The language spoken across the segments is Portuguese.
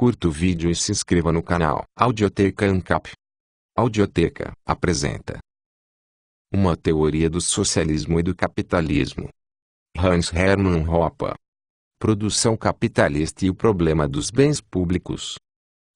curta o vídeo e se inscreva no canal. Audioteca ANCAP. Audioteca apresenta Uma teoria do socialismo e do capitalismo. Hans Hermann Hoppe. Produção capitalista e o problema dos bens públicos.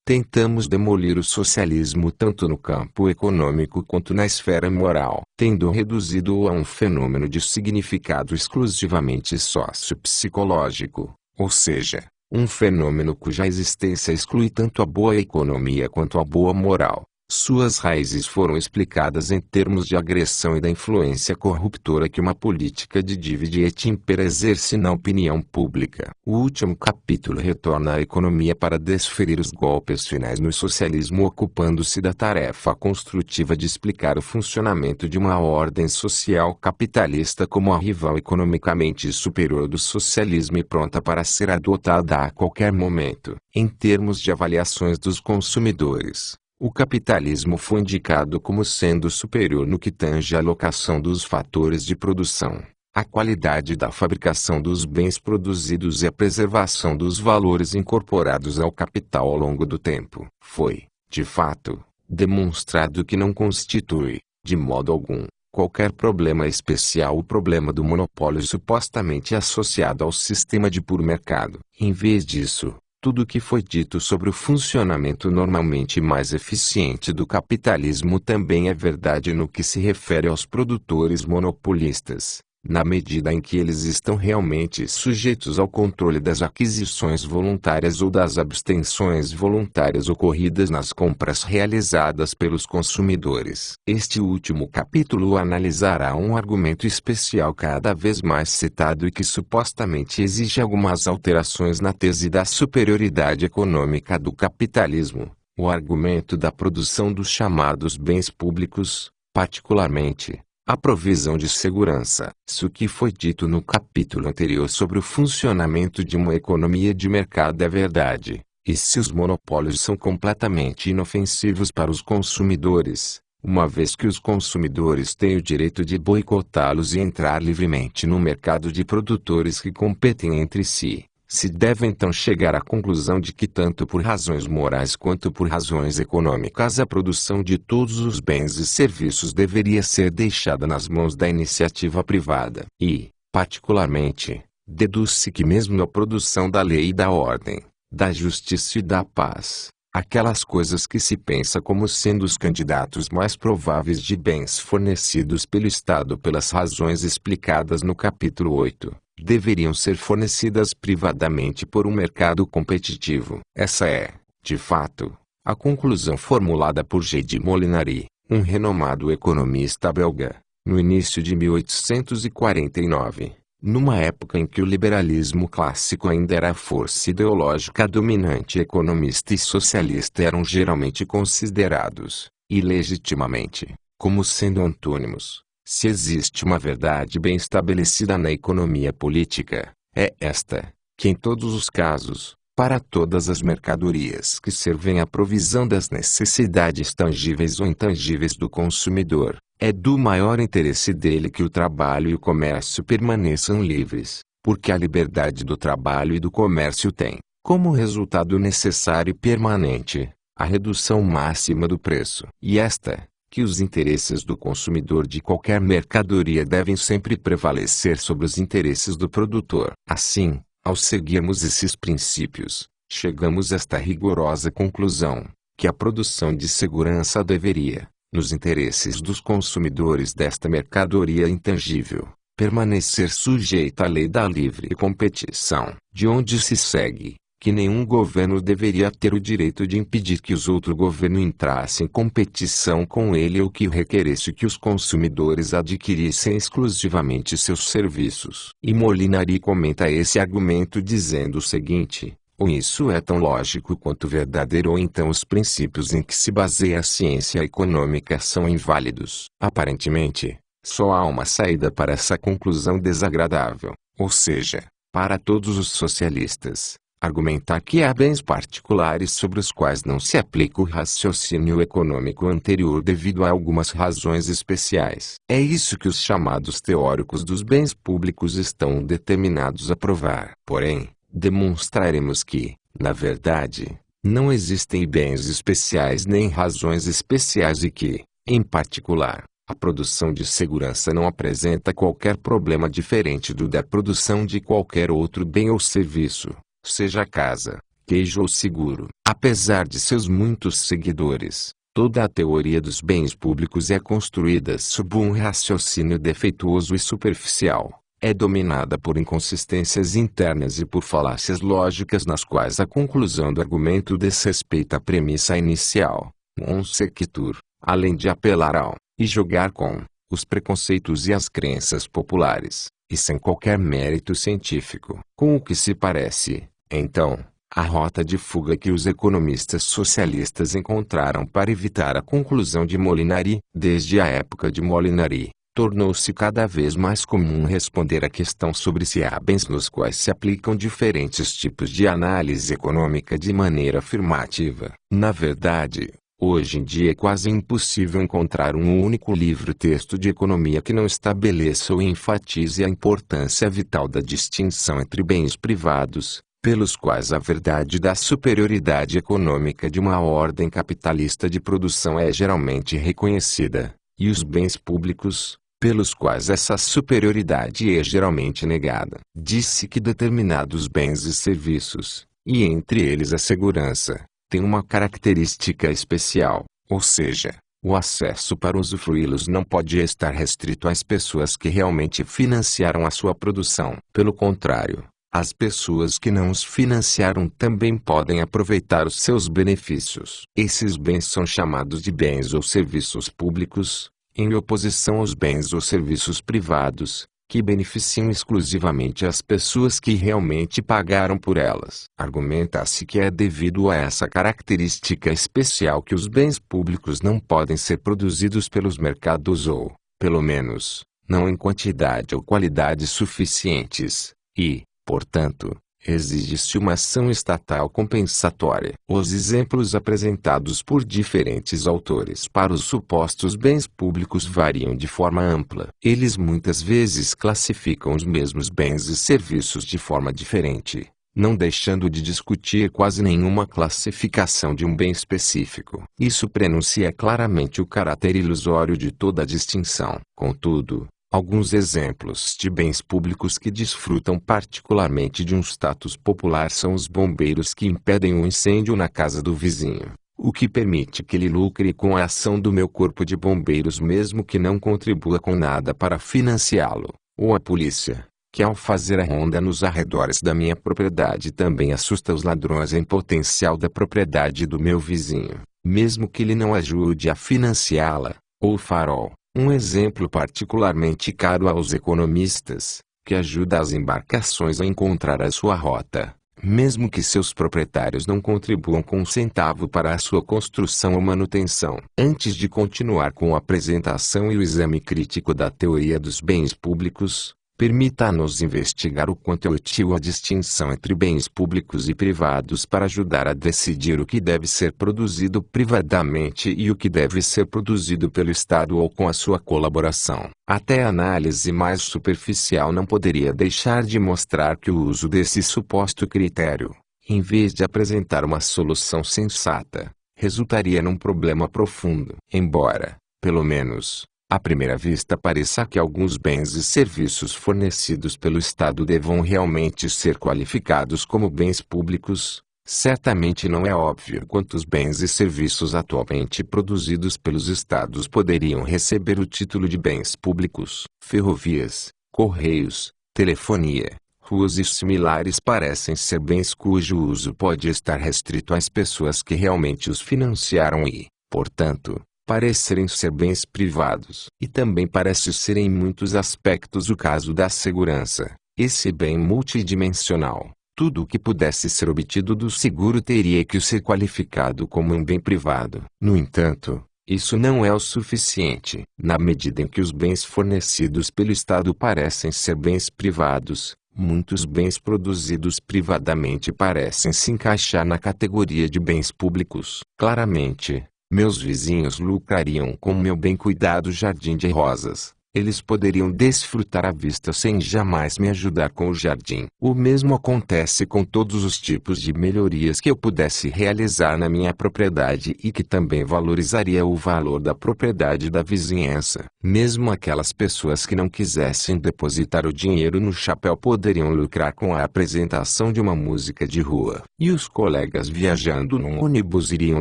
Tentamos demolir o socialismo tanto no campo econômico quanto na esfera moral, tendo reduzido-o a um fenômeno de significado exclusivamente sociopsicológico, ou seja, um fenômeno cuja existência exclui tanto a boa economia quanto a boa moral. Suas raízes foram explicadas em termos de agressão e da influência corruptora que uma política de divide et impera exerce na opinião pública. O último capítulo retorna à economia para desferir os golpes finais no socialismo, ocupando-se da tarefa construtiva de explicar o funcionamento de uma ordem social capitalista como a rival economicamente superior do socialismo e pronta para ser adotada a qualquer momento. Em termos de avaliações dos consumidores, o capitalismo foi indicado como sendo superior no que tange à alocação dos fatores de produção, à qualidade da fabricação dos bens produzidos e à preservação dos valores incorporados ao capital ao longo do tempo. Foi, de fato, demonstrado que não constitui, de modo algum, qualquer problema especial o problema do monopólio supostamente associado ao sistema de puro mercado. Em vez disso, tudo o que foi dito sobre o funcionamento normalmente mais eficiente do capitalismo também é verdade no que se refere aos produtores monopolistas, na medida em que eles estão realmente sujeitos ao controle das aquisições voluntárias ou das abstenções voluntárias ocorridas nas compras realizadas pelos consumidores. Este último capítulo analisará um argumento especial cada vez mais citado e que supostamente exige algumas alterações na tese da superioridade econômica do capitalismo, o argumento da produção dos chamados bens públicos, particularmente a provisão de segurança. Se o que foi dito no capítulo anterior sobre o funcionamento de uma economia de mercado é verdade, e se os monopólios são completamente inofensivos para os consumidores, uma vez que os consumidores têm o direito de boicotá-los e entrar livremente no mercado de produtores que competem entre si, se deve então chegar à conclusão de que tanto por razões morais quanto por razões econômicas a produção de todos os bens e serviços deveria ser deixada nas mãos da iniciativa privada. E, particularmente, deduz-se que mesmo a produção da lei e da ordem, da justiça e da paz, aquelas coisas que se pensa como sendo os candidatos mais prováveis de bens fornecidos pelo Estado pelas razões explicadas no capítulo 8, deveriam ser fornecidas privadamente por um mercado competitivo. Essa é, de fato, a conclusão formulada por G. de Molinari, um renomado economista belga, no início de 1849, numa época em que o liberalismo clássico ainda era a força ideológica dominante. Economista e socialista eram geralmente considerados, e legitimamente, como sendo antônimos. Se existe uma verdade bem estabelecida na economia política, é esta, que em todos os casos, para todas as mercadorias que servem à provisão das necessidades tangíveis ou intangíveis do consumidor, é do maior interesse dele que o trabalho e o comércio permaneçam livres, porque a liberdade do trabalho e do comércio tem, como resultado necessário e permanente, a redução máxima do preço. E esta, que os interesses do consumidor de qualquer mercadoria devem sempre prevalecer sobre os interesses do produtor. Assim, ao seguirmos esses princípios, chegamos a esta rigorosa conclusão, que a produção de segurança deveria, nos interesses dos consumidores desta mercadoria intangível, permanecer sujeita à lei da livre competição, de onde se segue que nenhum governo deveria ter o direito de impedir que os outros governos entrassem em competição com ele ou que requeresse que os consumidores adquirissem exclusivamente seus serviços. E Molinari comenta esse argumento dizendo o seguinte: ou isso é tão lógico quanto verdadeiro, ou então os princípios em que se baseia a ciência econômica são inválidos. Aparentemente, só há uma saída para essa conclusão desagradável, ou seja, para todos os socialistas, argumentar que há bens particulares sobre os quais não se aplica o raciocínio econômico anterior devido a algumas razões especiais. É isso que os chamados teóricos dos bens públicos estão determinados a provar. Porém, demonstraremos que, na verdade, Não existem bens especiais nem razões especiais e que, em particular, a produção de segurança não apresenta qualquer problema diferente do da produção de qualquer outro bem ou serviço, seja casa, queijo ou seguro. Apesar de seus muitos seguidores, toda a teoria dos bens públicos é construída sob um raciocínio defeituoso e superficial. É dominada por inconsistências internas e por falácias lógicas nas quais a conclusão do argumento desrespeita a premissa inicial, non sequitur, além de apelar ao, e jogar com, os preconceitos e as crenças populares, e sem qualquer mérito científico. Com o que se parece, então, a rota de fuga que os economistas socialistas encontraram para evitar a conclusão de Molinari, desde a época de Molinari, tornou-se cada vez mais comum responder à questão sobre se há bens nos quais se aplicam diferentes tipos de análise econômica de maneira afirmativa. Na verdade, hoje em dia é quase impossível encontrar um único livro-texto de economia que não estabeleça ou enfatize a importância vital da distinção entre bens privados, pelos quais a verdade da superioridade econômica de uma ordem capitalista de produção é geralmente reconhecida, e os bens públicos, pelos quais essa superioridade é geralmente negada. Disse que determinados bens e serviços, e entre eles a segurança, têm uma característica especial, ou seja, o acesso para usufruí-los não pode estar restrito às pessoas que realmente financiaram a sua produção. Pelo contrário, as pessoas que não os financiaram também podem aproveitar os seus benefícios. Esses bens são chamados de bens ou serviços públicos, em oposição aos bens ou serviços privados, que beneficiam exclusivamente as pessoas que realmente pagaram por elas. Argumenta-se que é devido a essa característica especial que os bens públicos não podem ser produzidos pelos mercados ou, pelo menos, não em quantidade ou qualidade suficientes, e, portanto, exige-se uma ação estatal compensatória. Os exemplos apresentados por diferentes autores para os supostos bens públicos variam de forma ampla. Eles muitas vezes classificam os mesmos bens e serviços de forma diferente, não deixando de discutir quase nenhuma classificação de um bem específico. Isso prenuncia claramente o caráter ilusório de toda a distinção. Contudo, alguns exemplos de bens públicos que desfrutam particularmente de um status popular são os bombeiros que impedem um incêndio na casa do vizinho, o que permite que ele lucre com a ação do meu corpo de bombeiros mesmo que não contribua com nada para financiá-lo, ou a polícia, que ao fazer a ronda nos arredores da minha propriedade também assusta os ladrões em potencial da propriedade do meu vizinho, mesmo que ele não ajude a financiá-la, ou o farol. Um exemplo particularmente caro aos economistas, que ajuda as embarcações a encontrar a sua rota, mesmo que seus proprietários não contribuam com um centavo para a sua construção ou manutenção. Antes de continuar com a apresentação e o exame crítico da teoria dos bens públicos, permita-nos investigar o quanto é útil a distinção entre bens públicos e privados para ajudar a decidir o que deve ser produzido privadamente e o que deve ser produzido pelo Estado ou com a sua colaboração. Até a análise mais superficial não poderia deixar de mostrar que o uso desse suposto critério, em vez de apresentar uma solução sensata, resultaria num problema profundo. Embora, pelo menos, à primeira vista pareça que alguns bens e serviços fornecidos pelo Estado devam realmente ser qualificados como bens públicos, certamente não é óbvio quantos bens e serviços atualmente produzidos pelos Estados poderiam receber o título de bens públicos. Ferrovias, correios, telefonia, ruas e similares parecem ser bens cujo uso pode estar restrito às pessoas que realmente os financiaram e, portanto, parecerem ser bens privados. E também parece ser em muitos aspectos o caso da segurança, esse bem multidimensional. Tudo o que pudesse ser obtido do seguro teria que ser qualificado como um bem privado. No entanto, isso não é o suficiente. Na medida em que os bens fornecidos pelo Estado parecem ser bens privados, muitos bens produzidos privadamente parecem se encaixar na categoria de bens públicos. Claramente, meus vizinhos lucrariam com meu bem cuidado jardim de rosas, eles poderiam desfrutar à vista sem jamais me ajudar com o jardim. O mesmo acontece com todos os tipos de melhorias que eu pudesse realizar na minha propriedade e que também valorizaria o valor da propriedade da vizinhança. Mesmo aquelas pessoas que não quisessem depositar o dinheiro no chapéu poderiam lucrar com a apresentação de uma música de rua. E os colegas viajando num ônibus iriam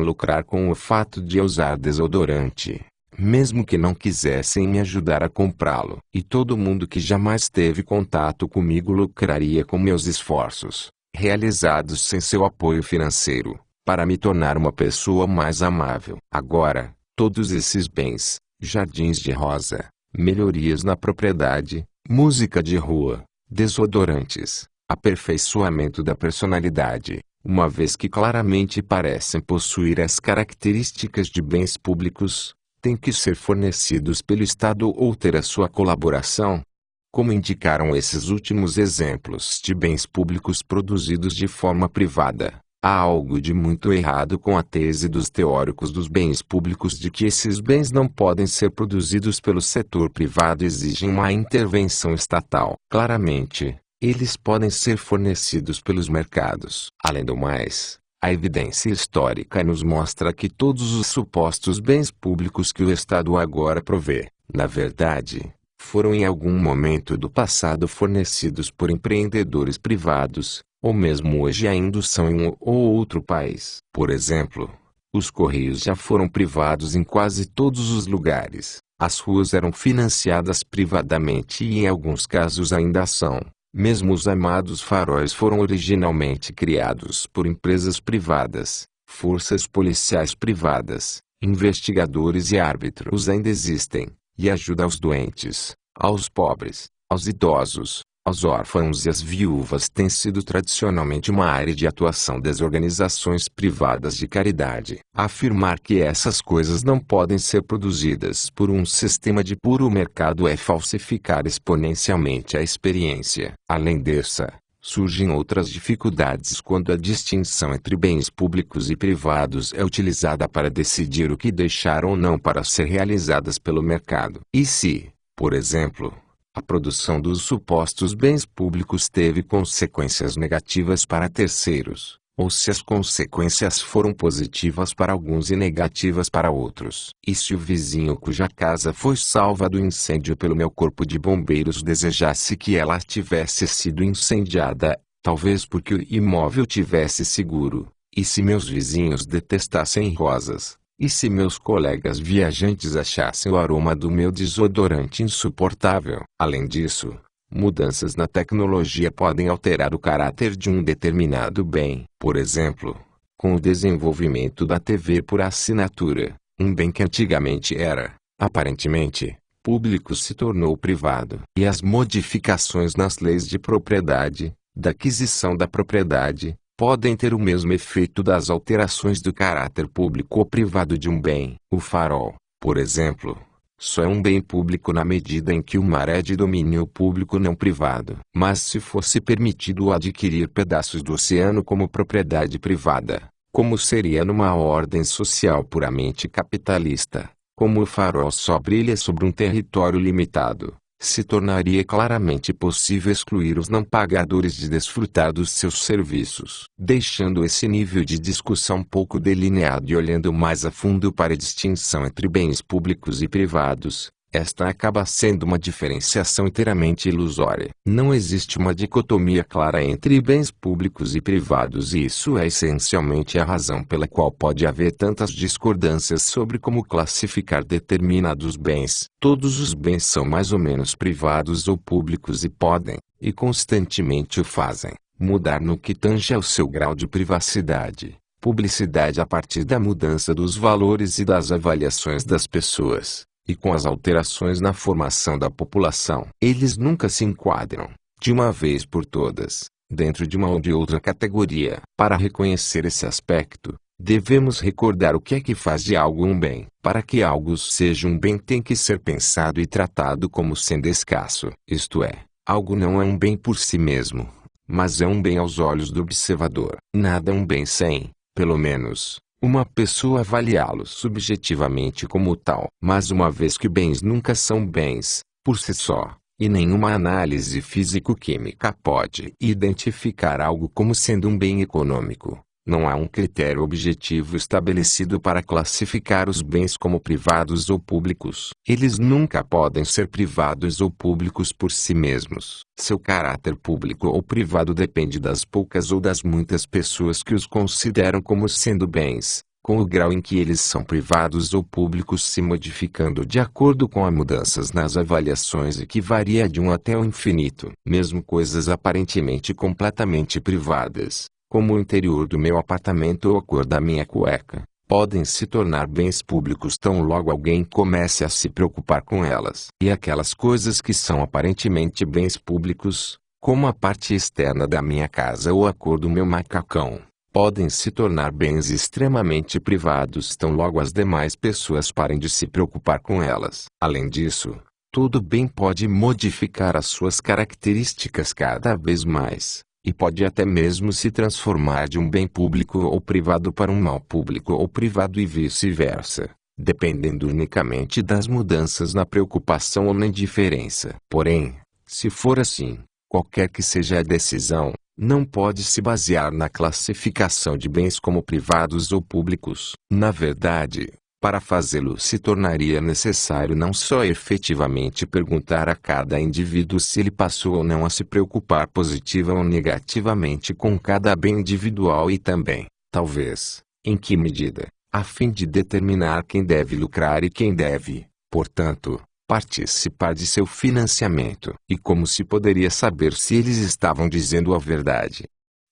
lucrar com o fato de usar desodorante, mesmo que não quisessem me ajudar a comprá-lo. E todo mundo que jamais teve contato comigo lucraria com meus esforços, realizados sem seu apoio financeiro, para me tornar uma pessoa mais amável. Agora, todos esses bens, jardins de rosa, melhorias na propriedade, música de rua, desodorantes, aperfeiçoamento da personalidade, uma vez que claramente parecem possuir as características de bens públicos, têm que ser fornecidos pelo Estado ou ter a sua colaboração. Como indicaram esses últimos exemplos de bens públicos produzidos de forma privada, há algo de muito errado com a tese dos teóricos dos bens públicos de que esses bens não podem ser produzidos pelo setor privado e exigem uma intervenção estatal. Claramente, eles podem ser fornecidos pelos mercados. Além do mais, a evidência histórica nos mostra que todos os supostos bens públicos que o Estado agora provê, na verdade, foram em algum momento do passado fornecidos por empreendedores privados, ou mesmo hoje ainda são em um ou outro país. Por exemplo, os Correios já foram privados em quase todos os lugares, as ruas eram financiadas privadamente e em alguns casos ainda são. Mesmo os amados faróis foram originalmente criados por empresas privadas, forças policiais privadas, investigadores e árbitros ainda existem, e ajuda aos doentes, aos pobres, aos idosos, aos órfãos e às viúvas tem sido tradicionalmente uma área de atuação das organizações privadas de caridade. Afirmar que essas coisas não podem ser produzidas por um sistema de puro mercado é falsificar exponencialmente a experiência. Além dessa, surgem outras dificuldades quando a distinção entre bens públicos e privados é utilizada para decidir o que deixar ou não para ser realizadas pelo mercado. E se, por exemplo, a produção dos supostos bens públicos teve consequências negativas para terceiros, ou se as consequências foram positivas para alguns e negativas para outros. E se o vizinho cuja casa foi salva do incêndio pelo meu corpo de bombeiros desejasse que ela tivesse sido incendiada, talvez porque o imóvel tivesse seguro, e se meus vizinhos detestassem rosas, e se meus colegas viajantes achassem o aroma do meu desodorante insuportável. Além disso, mudanças na tecnologia podem alterar o caráter de um determinado bem. Por exemplo, com o desenvolvimento da TV por assinatura, um bem que antigamente era, aparentemente, público se tornou privado. E as modificações nas leis de propriedade, da aquisição da propriedade, podem ter o mesmo efeito das alterações do caráter público ou privado de um bem. O farol, por exemplo, só é um bem público na medida em que o mar é de domínio público não privado. Mas se fosse permitido adquirir pedaços do oceano como propriedade privada, como seria numa ordem social puramente capitalista, como o farol só brilha sobre um território limitado, se tornaria claramente possível excluir os não pagadores de desfrutar dos seus serviços. Deixando esse nível de discussão pouco delineado e olhando mais a fundo para a distinção entre bens públicos e privados, esta acaba sendo uma diferenciação inteiramente ilusória. Não existe uma dicotomia clara entre bens públicos e privados e isso é essencialmente a razão pela qual pode haver tantas discordâncias sobre como classificar determinados bens. Todos os bens são mais ou menos privados ou públicos e podem, e constantemente o fazem, mudar no que tange ao seu grau de privacidade, publicidade a partir da mudança dos valores e das avaliações das pessoas. E com as alterações na formação da população, eles nunca se enquadram, de uma vez por todas, dentro de uma ou de outra categoria. Para reconhecer esse aspecto, devemos recordar o que é que faz de algo um bem. Para que algo seja um bem tem que ser pensado e tratado como sendo escasso. Isto é, algo não é um bem por si mesmo, mas é um bem aos olhos do observador. Nada é um bem sem, pelo menos, uma pessoa avaliá-lo subjetivamente como tal. Mas uma vez que bens nunca são bens, por si só, e nenhuma análise físico-química pode identificar algo como sendo um bem econômico. Não há um critério objetivo estabelecido para classificar os bens como privados ou públicos. Eles nunca podem ser privados ou públicos por si mesmos. Seu caráter público ou privado depende das poucas ou das muitas pessoas que os consideram como sendo bens, com o grau em que eles são privados ou públicos se modificando de acordo com as mudanças nas avaliações e que varia de 1 até o infinito. Mesmo coisas aparentemente completamente privadas, como o interior do meu apartamento ou a cor da minha cueca, podem se tornar bens públicos tão logo alguém comece a se preocupar com elas. E aquelas coisas que são aparentemente bens públicos, como a parte externa da minha casa ou a cor do meu macacão, podem se tornar bens extremamente privados tão logo as demais pessoas parem de se preocupar com elas. Além disso, todo bem pode modificar as suas características cada vez mais, e pode até mesmo se transformar de um bem público ou privado para um mal público ou privado e vice-versa, dependendo unicamente das mudanças na preocupação ou na indiferença. Porém, se for assim, qualquer que seja a decisão, não pode se basear na classificação de bens como privados ou públicos. Na verdade, para fazê-lo se tornaria necessário não só efetivamente perguntar a cada indivíduo se ele passou ou não a se preocupar positiva ou negativamente com cada bem individual e também, talvez, em que medida, a fim de determinar quem deve lucrar e quem deve, portanto, participar de seu financiamento. E como se poderia saber se eles estavam dizendo a verdade?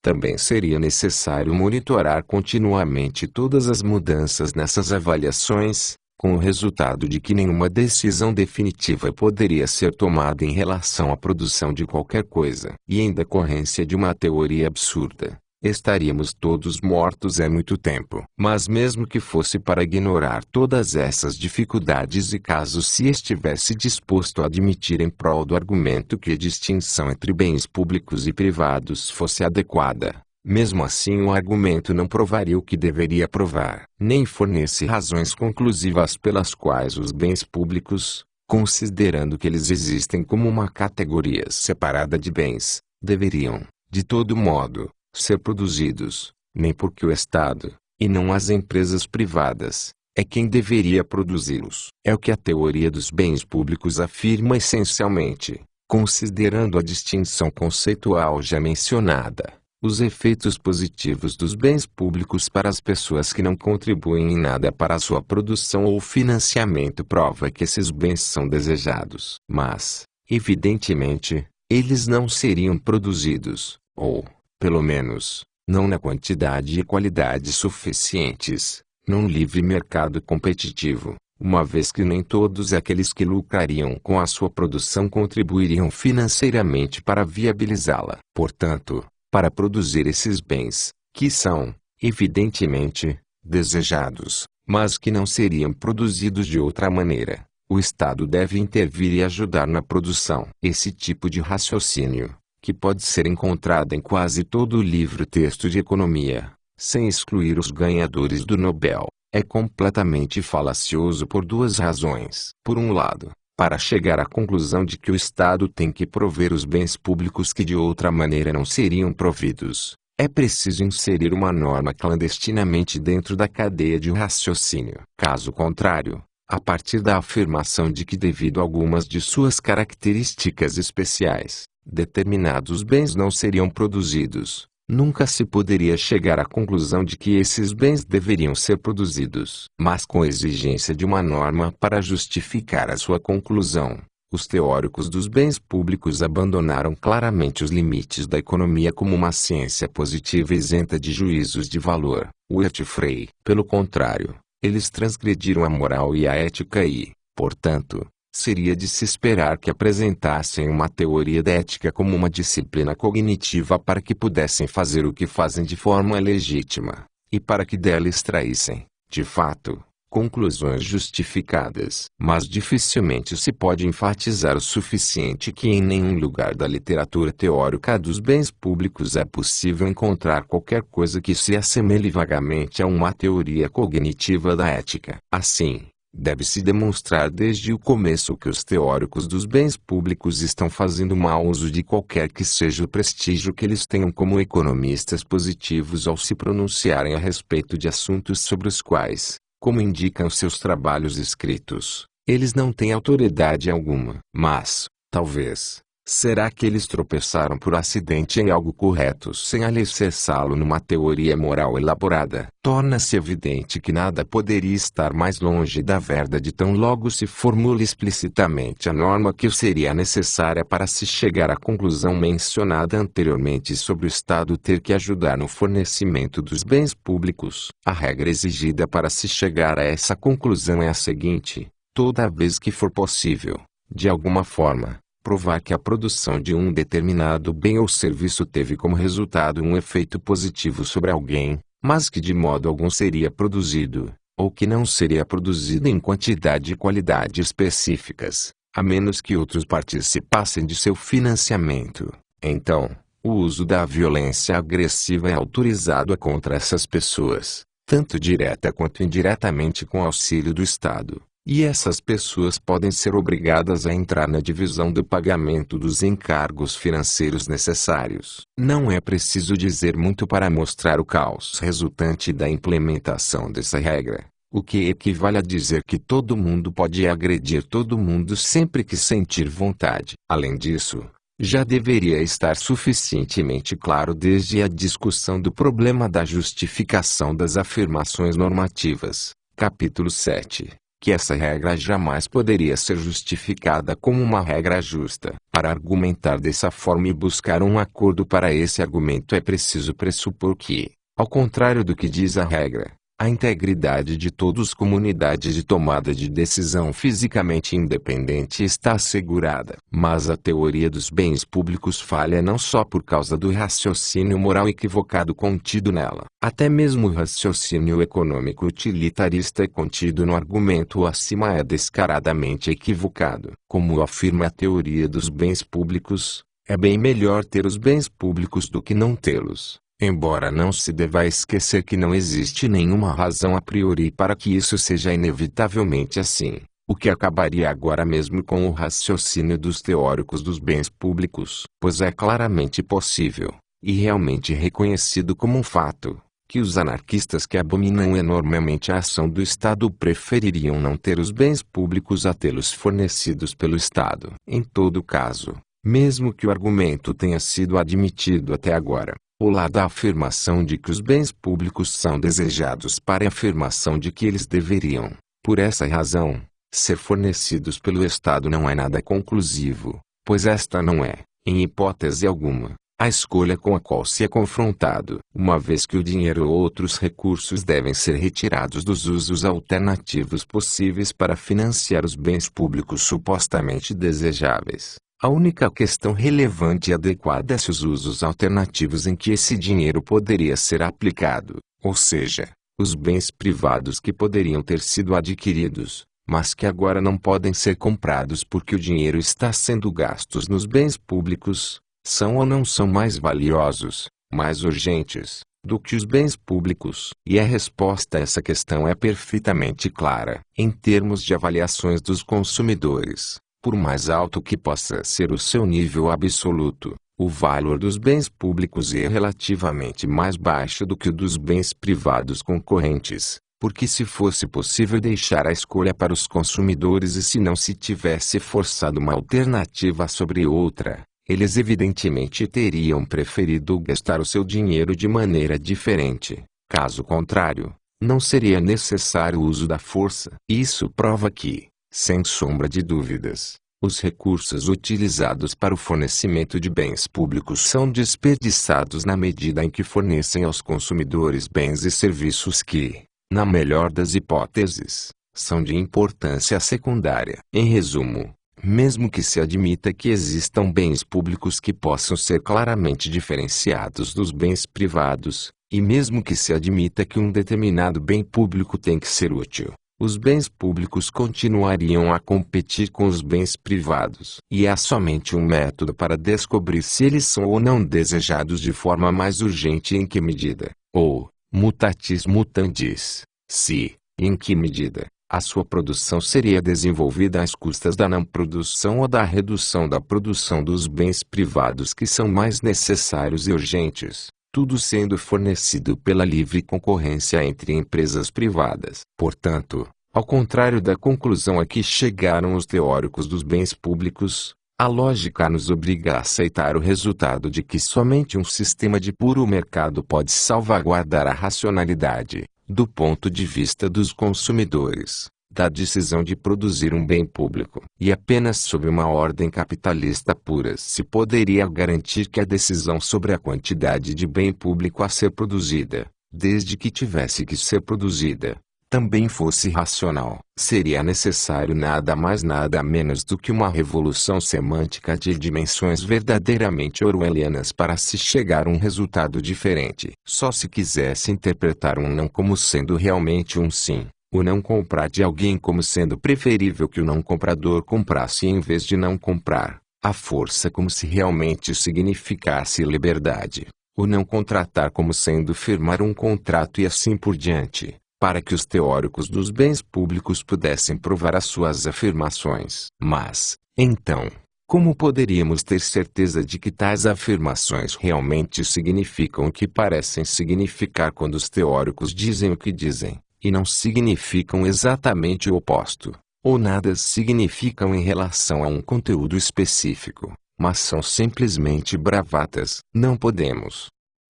Também seria necessário monitorar continuamente todas as mudanças nessas avaliações, com o resultado de que nenhuma decisão definitiva poderia ser tomada em relação à produção de qualquer coisa. E em decorrência de uma teoria absurda, estaríamos todos mortos há muito tempo. Mas mesmo que fosse para ignorar todas essas dificuldades e caso se estivesse disposto a admitir em prol do argumento que a distinção entre bens públicos e privados fosse adequada, mesmo assim o argumento não provaria o que deveria provar, nem fornece razões conclusivas pelas quais os bens públicos, considerando que eles existem como uma categoria separada de bens, deveriam, de todo modo, ser produzidos, nem porque o Estado, e não as empresas privadas, é quem deveria produzi-los. É o que a teoria dos bens públicos afirma essencialmente, considerando a distinção conceitual já mencionada. Os efeitos positivos dos bens públicos para as pessoas que não contribuem em nada para a sua produção ou financiamento prova que esses bens são desejados. Mas, evidentemente, eles não seriam produzidos, ou, pelo menos, não na quantidade e qualidade suficientes, num livre mercado competitivo, uma vez que nem todos aqueles que lucrariam com a sua produção contribuiriam financeiramente para viabilizá-la. Portanto, para produzir esses bens, que são, evidentemente, desejados, mas que não seriam produzidos de outra maneira, o Estado deve intervir e ajudar na produção. Esse tipo de raciocínio, que pode ser encontrado em quase todo o livro-texto de economia, sem excluir os ganhadores do Nobel, é completamente falacioso por duas razões. Por um lado, para chegar à conclusão de que o Estado tem que prover os bens públicos que de outra maneira não seriam providos, é preciso inserir uma norma clandestinamente dentro da cadeia de raciocínio. Caso contrário, a partir da afirmação de que devido a algumas de suas características especiais, determinados bens não seriam produzidos, nunca se poderia chegar à conclusão de que esses bens deveriam ser produzidos. Mas com a exigência de uma norma para justificar a sua conclusão, os teóricos dos bens públicos abandonaram claramente os limites da economia como uma ciência positiva isenta de juízos de valor, Wirt Frey. Pelo contrário, eles transgrediram a moral e a ética e, portanto, seria de se esperar que apresentassem uma teoria da ética como uma disciplina cognitiva para que pudessem fazer o que fazem de forma legítima, e para que dela extraíssem, de fato, conclusões justificadas. Mas dificilmente se pode enfatizar o suficiente que em nenhum lugar da literatura teórica dos bens públicos é possível encontrar qualquer coisa que se assemelhe vagamente a uma teoria cognitiva da ética. Assim, Deve-se demonstrar desde o começo que os teóricos dos bens públicos estão fazendo mau uso de qualquer que seja o prestígio que eles tenham como economistas positivos ao se pronunciarem a respeito de assuntos sobre os quais, como indicam seus trabalhos escritos, eles não têm autoridade alguma. Mas, talvez, será que eles tropeçaram por acidente em algo correto sem alicerçá-lo numa teoria moral elaborada? Torna-se evidente que nada poderia estar mais longe da verdade tão logo se formule explicitamente a norma que seria necessária para se chegar à conclusão mencionada anteriormente sobre o Estado ter que ajudar no fornecimento dos bens públicos. A regra exigida para se chegar a essa conclusão é a seguinte: toda vez que for possível, de alguma forma, provar que a produção de um determinado bem ou serviço teve como resultado um efeito positivo sobre alguém, mas que de modo algum seria produzido, ou que não seria produzido em quantidade e qualidade específicas, a menos que outros participassem de seu financiamento, então, o uso da violência agressiva é autorizado contra essas pessoas, tanto direta quanto indiretamente com auxílio do Estado. E essas pessoas podem ser obrigadas a entrar na divisão do pagamento dos encargos financeiros necessários. Não é preciso dizer muito para mostrar o caos resultante da implementação dessa regra, o que equivale a dizer que todo mundo pode agredir todo mundo sempre que sentir vontade. Além disso, já deveria estar suficientemente claro desde a discussão do problema da justificação das afirmações normativas, capítulo 7. Que essa regra jamais poderia ser justificada como uma regra justa. Para argumentar dessa forma e buscar um acordo para esse argumento é preciso pressupor que, ao contrário do que diz a regra, a integridade de todos comunidade de tomada de decisão fisicamente independente está assegurada. Mas a teoria dos bens públicos falha não só por causa do raciocínio moral equivocado contido nela. Até mesmo o raciocínio econômico utilitarista contido no argumento acima é descaradamente equivocado. Como afirma a teoria dos bens públicos, é bem melhor ter os bens públicos do que não tê-los. Embora não se deva esquecer que não existe nenhuma razão a priori para que isso seja inevitavelmente assim, o que acabaria agora mesmo com o raciocínio dos teóricos dos bens públicos, pois é claramente possível, e realmente reconhecido como um fato, que os anarquistas que abominam enormemente a ação do Estado prefeririam não ter os bens públicos a tê-los fornecidos pelo Estado. Em todo caso, mesmo que o argumento tenha sido admitido até agora, o lado da afirmação de que os bens públicos são desejados para a afirmação de que eles deveriam, por essa razão, ser fornecidos pelo Estado não é nada conclusivo, pois esta não é, em hipótese alguma, a escolha com a qual se é confrontado, uma vez que o dinheiro ou outros recursos devem ser retirados dos usos alternativos possíveis para financiar os bens públicos supostamente desejáveis. A única questão relevante e adequada é se os usos alternativos em que esse dinheiro poderia ser aplicado, ou seja, os bens privados que poderiam ter sido adquiridos, mas que agora não podem ser comprados porque o dinheiro está sendo gasto nos bens públicos, são ou não são mais valiosos, mais urgentes, do que os bens públicos. E a resposta a essa questão é perfeitamente clara. Em termos de avaliações dos consumidores, por mais alto que possa ser o seu nível absoluto, o valor dos bens públicos é relativamente mais baixo do que o dos bens privados concorrentes, porque se fosse possível deixar a escolha para os consumidores e se não se tivesse forçado uma alternativa sobre outra, eles evidentemente teriam preferido gastar o seu dinheiro de maneira diferente. Caso contrário, não seria necessário o uso da força. Isso prova que, sem sombra de dúvidas, os recursos utilizados para o fornecimento de bens públicos são desperdiçados na medida em que fornecem aos consumidores bens e serviços que, na melhor das hipóteses, são de importância secundária. Em resumo, mesmo que se admita que existam bens públicos que possam ser claramente diferenciados dos bens privados, e mesmo que se admita que um determinado bem público tem que ser útil, os bens públicos continuariam a competir com os bens privados. E há somente um método para descobrir se eles são ou não desejados de forma mais urgente e em que medida, ou, mutatis mutandis, se, em que medida, a sua produção seria desenvolvida às custas da não produção ou da redução da produção dos bens privados que são mais necessários e urgentes, tudo sendo fornecido pela livre concorrência entre empresas privadas. Portanto, ao contrário da conclusão a que chegaram os teóricos dos bens públicos, a lógica nos obriga a aceitar o resultado de que somente um sistema de puro mercado pode salvaguardar a racionalidade, do ponto de vista dos consumidores, da decisão de produzir um bem público. E apenas sob uma ordem capitalista pura se poderia garantir que a decisão sobre a quantidade de bem público a ser produzida, desde que tivesse que ser produzida, também fosse racional. Seria necessário nada mais nada menos do que uma revolução semântica de dimensões verdadeiramente orwellianas para se chegar a um resultado diferente. Só se quisesse interpretar um não como sendo realmente um sim, o não comprar de alguém como sendo preferível que o não comprador comprasse em vez de não comprar, a força como se realmente significasse liberdade, o não contratar como sendo firmar um contrato e assim por diante, para que os teóricos dos bens públicos pudessem provar as suas afirmações. Mas, então, como poderíamos ter certeza de que tais afirmações realmente significam o que parecem significar quando os teóricos dizem o que dizem, e não significam exatamente o oposto, ou nada significam em relação a um conteúdo específico, mas são simplesmente bravatas? Não podemos.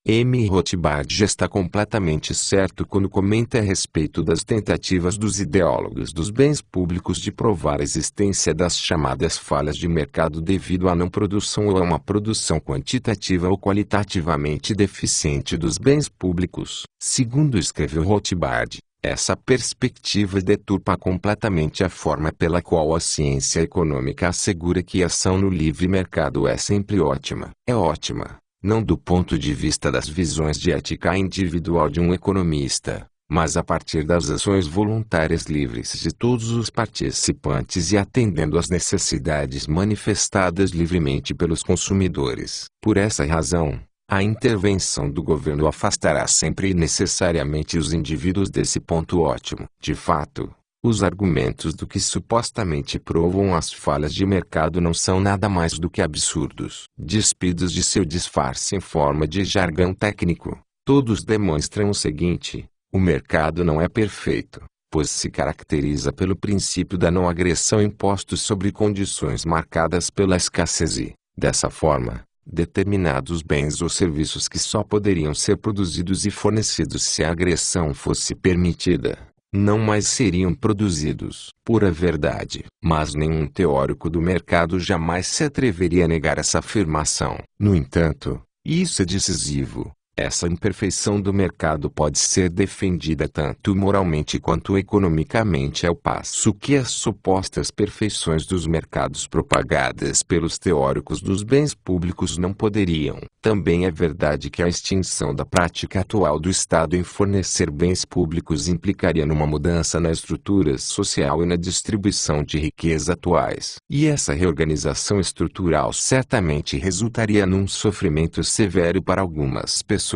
M. Rothbard já está completamente certo quando comenta a respeito das tentativas dos ideólogos dos bens públicos de provar a existência das chamadas falhas de mercado devido à não produção ou a uma produção quantitativa ou qualitativamente deficiente dos bens públicos. Segundo escreveu Rothbard, essa perspectiva deturpa completamente a forma pela qual a ciência econômica assegura que a ação no livre mercado é sempre ótima. É ótima, não do ponto de vista das visões de ética individual de um economista, mas a partir das ações voluntárias livres de todos os participantes e atendendo às necessidades manifestadas livremente pelos consumidores. Por essa razão, a intervenção do governo afastará sempre e necessariamente os indivíduos desse ponto ótimo. De fato, os argumentos do que supostamente provam as falhas de mercado não são nada mais do que absurdos. Despidos de seu disfarce em forma de jargão técnico, todos demonstram o seguinte: o mercado não é perfeito, pois se caracteriza pelo princípio da não agressão imposto sobre condições marcadas pela escassez e, dessa forma, determinados bens ou serviços que só poderiam ser produzidos e fornecidos se a agressão fosse permitida, não mais seriam produzidos. Pura verdade. Mas nenhum teórico do mercado jamais se atreveria a negar essa afirmação. No entanto, isso é decisivo. Essa imperfeição do mercado pode ser defendida tanto moralmente quanto economicamente, ao passo que as supostas perfeições dos mercados propagadas pelos teóricos dos bens públicos não poderiam. Também é verdade que a extinção da prática atual do Estado em fornecer bens públicos implicaria numa mudança na estrutura social e na distribuição de riqueza atuais. E essa reorganização estrutural certamente resultaria num sofrimento severo para algumas pessoas.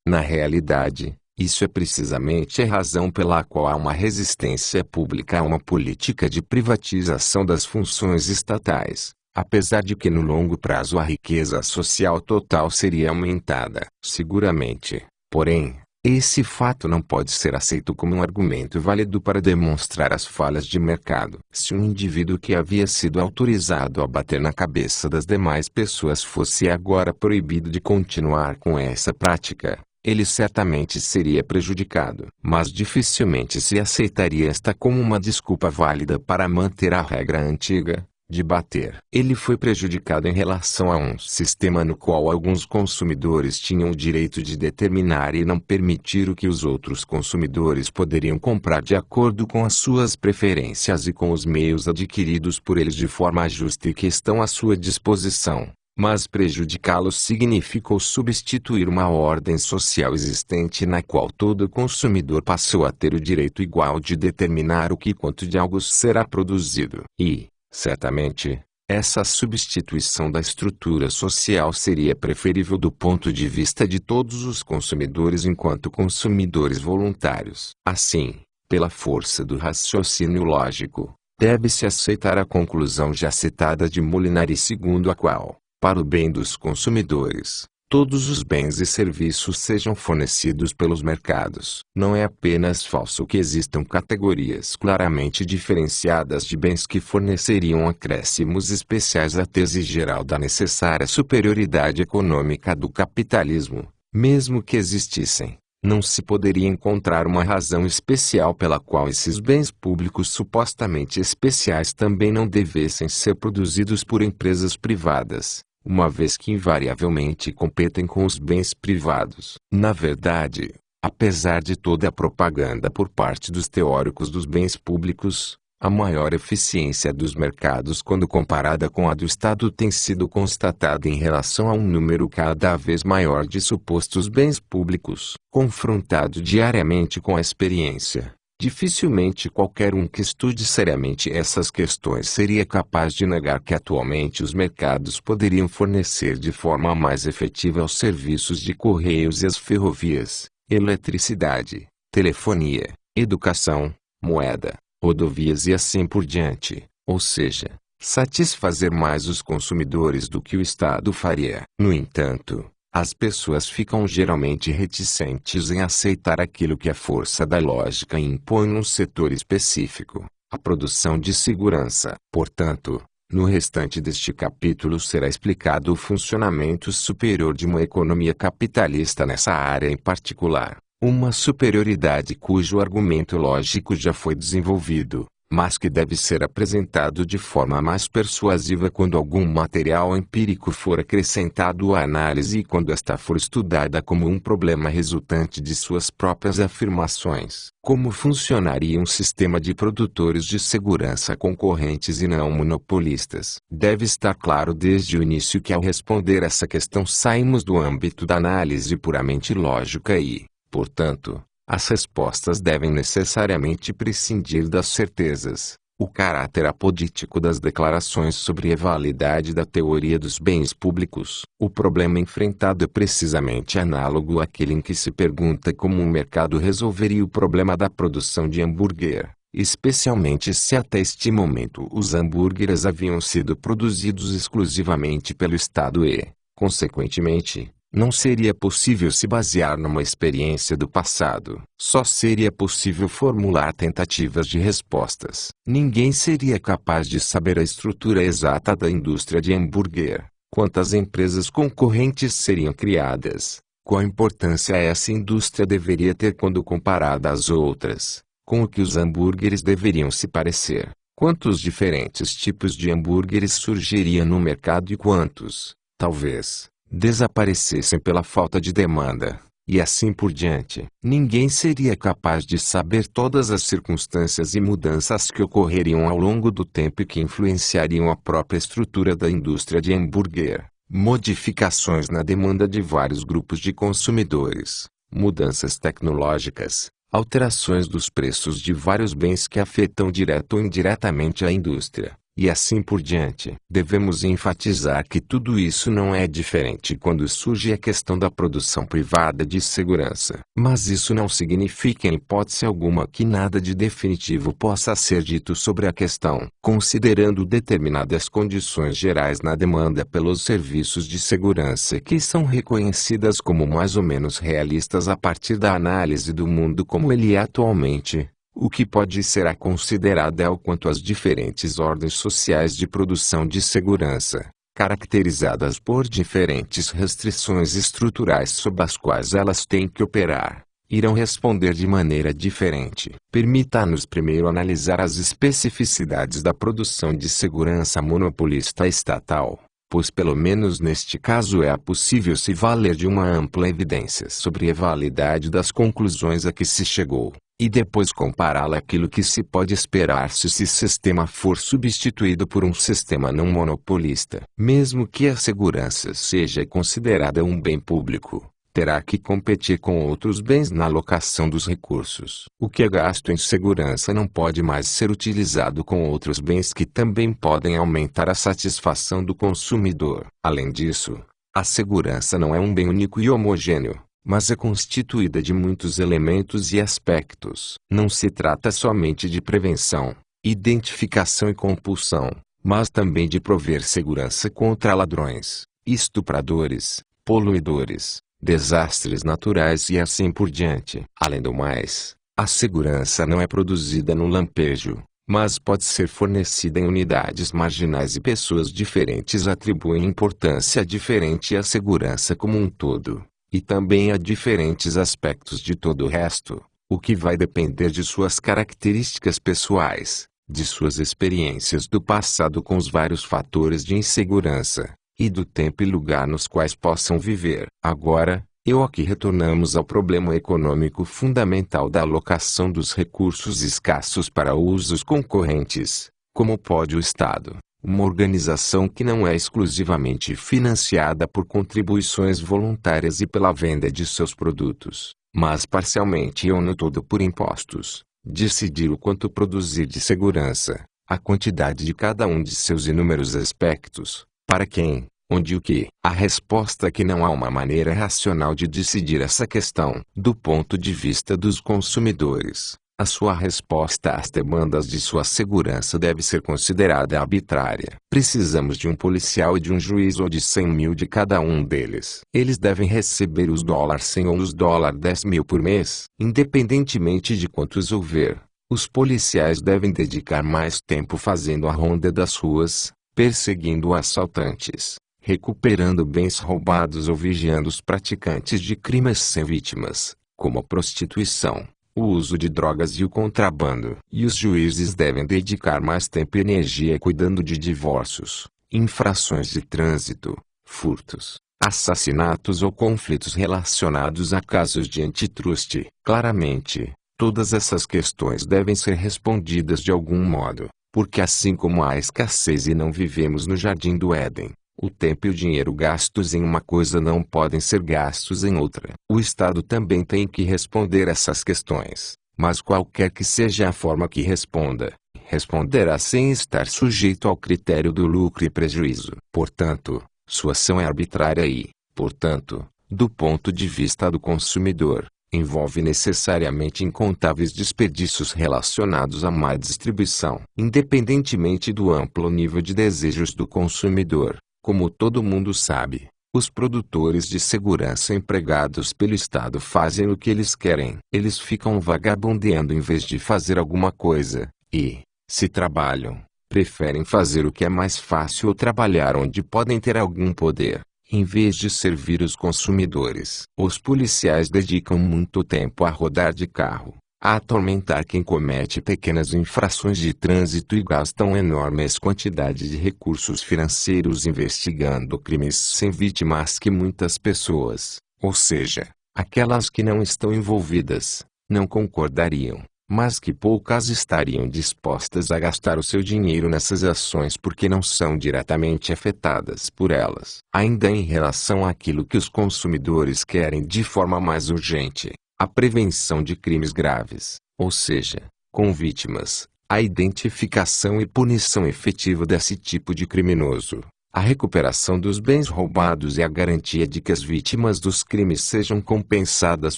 Na realidade, isso é precisamente a razão pela qual há uma resistência pública a uma política de privatização das funções estatais, apesar de que no longo prazo a riqueza social total seria aumentada. Seguramente, porém, esse fato não pode ser aceito como um argumento válido para demonstrar as falhas de mercado. Se um indivíduo que havia sido autorizado a bater na cabeça das demais pessoas fosse agora proibido de continuar com essa prática, ele certamente seria prejudicado. Mas dificilmente se aceitaria esta como uma desculpa válida para manter a regra antiga de bater. Ele foi prejudicado em relação a um sistema no qual alguns consumidores tinham o direito de determinar e não permitir o que os outros consumidores poderiam comprar de acordo com as suas preferências e com os meios adquiridos por eles de forma justa e que estão à sua disposição. Mas prejudicá-los significou substituir uma ordem social existente na qual todo consumidor passou a ter o direito igual de determinar o que e quanto de algo será produzido. E, certamente, essa substituição da estrutura social seria preferível do ponto de vista de todos os consumidores enquanto consumidores voluntários. Assim, Pela força do raciocínio lógico, deve-se aceitar a conclusão já citada de Molinari, segundo a qual, para o bem dos consumidores, todos os bens e serviços sejam fornecidos pelos mercados. Não é apenas falso que existam categorias claramente diferenciadas de bens que forneceriam acréscimos especiais à tese geral da necessária superioridade econômica do capitalismo. Mesmo que existissem, não se poderia encontrar uma razão especial pela qual esses bens públicos supostamente especiais também não devessem ser produzidos por empresas privadas, uma vez que invariavelmente competem com os bens privados. Na verdade, apesar de toda a propaganda por parte dos teóricos dos bens públicos, a maior eficiência dos mercados quando comparada com a do Estado tem sido constatada em relação a um número cada vez maior de supostos bens públicos. Confrontado diariamente com a experiência, dificilmente qualquer um que estude seriamente essas questões seria capaz de negar que atualmente os mercados poderiam fornecer de forma mais efetiva os serviços de correios e as ferrovias, eletricidade, telefonia, educação, moeda, rodovias e assim por diante, ou seja, satisfazer mais os consumidores do que o Estado faria. No entanto, as pessoas ficam geralmente reticentes em aceitar aquilo que a força da lógica impõe num setor específico, a produção de segurança. Portanto, no restante deste capítulo será explicado o funcionamento superior de uma economia capitalista nessa área em particular. Uma superioridade cujo argumento lógico já foi desenvolvido, mas que deve ser apresentado de forma mais persuasiva quando algum material empírico for acrescentado à análise e quando esta for estudada como um problema resultante de suas próprias afirmações. Como funcionaria um sistema de produtores de segurança concorrentes e não monopolistas? Deve estar claro desde o início que ao responder essa questão saímos do âmbito da análise puramente lógica e, portanto, as respostas devem necessariamente prescindir das certezas, o caráter apodítico das declarações sobre a validade da teoria dos bens públicos. O problema enfrentado é precisamente análogo àquele em que se pergunta como um mercado resolveria o problema da produção de hambúrguer, especialmente se até este momento os hambúrgueres haviam sido produzidos exclusivamente pelo Estado e, consequentemente, não seria possível se basear numa experiência do passado. Só seria possível formular tentativas de respostas. Ninguém seria capaz de saber a estrutura exata da indústria de hambúrguer, quantas empresas concorrentes seriam criadas, qual importância essa indústria deveria ter quando comparada às outras, com o que os hambúrgueres deveriam se parecer, quantos diferentes tipos de hambúrgueres surgiriam no mercado e quantos, talvez, desaparecessem pela falta de demanda, e assim por diante. Ninguém seria capaz de saber todas as circunstâncias e mudanças que ocorreriam ao longo do tempo e que influenciariam a própria estrutura da indústria de hambúrguer. Modificações na demanda de vários grupos de consumidores, mudanças tecnológicas, alterações dos preços de vários bens que afetam direto ou indiretamente a indústria, e assim por diante. Devemos enfatizar que tudo isso não é diferente quando surge a questão da produção privada de segurança. Mas isso não significa em hipótese alguma que nada de definitivo possa ser dito sobre a questão. Considerando determinadas condições gerais na demanda pelos serviços de segurança que são reconhecidas como mais ou menos realistas a partir da análise do mundo como ele é atualmente, o que pode ser considerado é o quanto as diferentes ordens sociais de produção de segurança, caracterizadas por diferentes restrições estruturais sob as quais elas têm que operar, irão responder de maneira diferente. Permita-nos primeiro analisar as especificidades da produção de segurança monopolista estatal, pois pelo menos neste caso é possível se valer de uma ampla evidência sobre a validade das conclusões a que se chegou, e depois compará-la àquilo que se pode esperar se esse sistema for substituído por um sistema não monopolista. Mesmo que a segurança seja considerada um bem público, terá que competir com outros bens na alocação dos recursos. O que é gasto em segurança não pode mais ser utilizado com outros bens que também podem aumentar a satisfação do consumidor. Além disso, a segurança não é um bem único e homogêneo, mas é constituída de muitos elementos e aspectos. Não se trata somente de prevenção, identificação e compulsão, mas também de prover segurança contra ladrões, estupradores, poluidores, desastres naturais e assim por diante. Além do mais, a segurança não é produzida no lampejo, mas pode ser fornecida em unidades marginais e pessoas diferentes atribuem importância diferente à segurança como um todo, e também a diferentes aspectos de todo o resto, o que vai depender de suas características pessoais, de suas experiências do passado com os vários fatores de insegurança, e do tempo e lugar nos quais possam viver. Agora, aqui retornamos ao problema econômico fundamental da alocação dos recursos escassos para usos concorrentes. Como pode o Estado, uma organização que não é exclusivamente financiada por contribuições voluntárias e pela venda de seus produtos, mas parcialmente ou no todo por impostos, decidir o quanto produzir de segurança, a quantidade de cada um de seus inúmeros aspectos, para quem, onde e o que? A resposta é que não há uma maneira racional de decidir essa questão. Do ponto de vista dos consumidores, a sua resposta às demandas de sua segurança deve ser considerada arbitrária. Precisamos de um policial e de um juiz ou de 100 mil de cada um deles. Eles devem receber os $100 ou os $10 mil por mês, independentemente de quantos houver. Os policiais devem dedicar mais tempo fazendo a ronda das ruas, perseguindo assaltantes, recuperando bens roubados ou vigiando os praticantes de crimes sem vítimas, como a prostituição, o uso de drogas e o contrabando. E os juízes devem dedicar mais tempo e energia cuidando de divórcios, infrações de trânsito, furtos, assassinatos ou conflitos relacionados a casos de antitruste. Claramente, todas essas questões devem ser respondidas de algum modo, porque assim como há escassez e não vivemos no jardim do Éden, o tempo e o dinheiro gastos em uma coisa não podem ser gastos em outra. O Estado também tem que responder essas questões, mas qualquer que seja a forma que responda, responderá sem estar sujeito ao critério do lucro e prejuízo. Portanto, sua ação é arbitrária e, portanto, do ponto de vista do consumidor, envolve necessariamente incontáveis desperdícios relacionados à má distribuição. Independentemente do amplo nível de desejos do consumidor, como todo mundo sabe, os produtores de segurança empregados pelo Estado fazem o que eles querem. Eles ficam vagabundeando em vez de fazer alguma coisa, e, se trabalham, preferem fazer o que é mais fácil ou trabalhar onde podem ter algum poder, em vez de servir os consumidores. Os policiais dedicam muito tempo a rodar de carro, a atormentar quem comete pequenas infrações de trânsito e gastam enormes quantidades de recursos financeiros investigando crimes sem vítimas que muitas pessoas, ou seja, aquelas que não estão envolvidas, não concordariam, mas que poucas estariam dispostas a gastar o seu dinheiro nessas ações porque não são diretamente afetadas por elas. Ainda em relação àquilo que os consumidores querem de forma mais urgente, a prevenção de crimes graves, ou seja, com vítimas, a identificação e punição efetiva desse tipo de criminoso, a recuperação dos bens roubados e a garantia de que as vítimas dos crimes sejam compensadas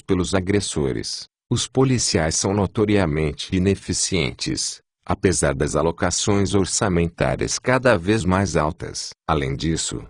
pelos agressores. Os policiais são notoriamente ineficientes, apesar das alocações orçamentárias cada vez mais altas. Além disso,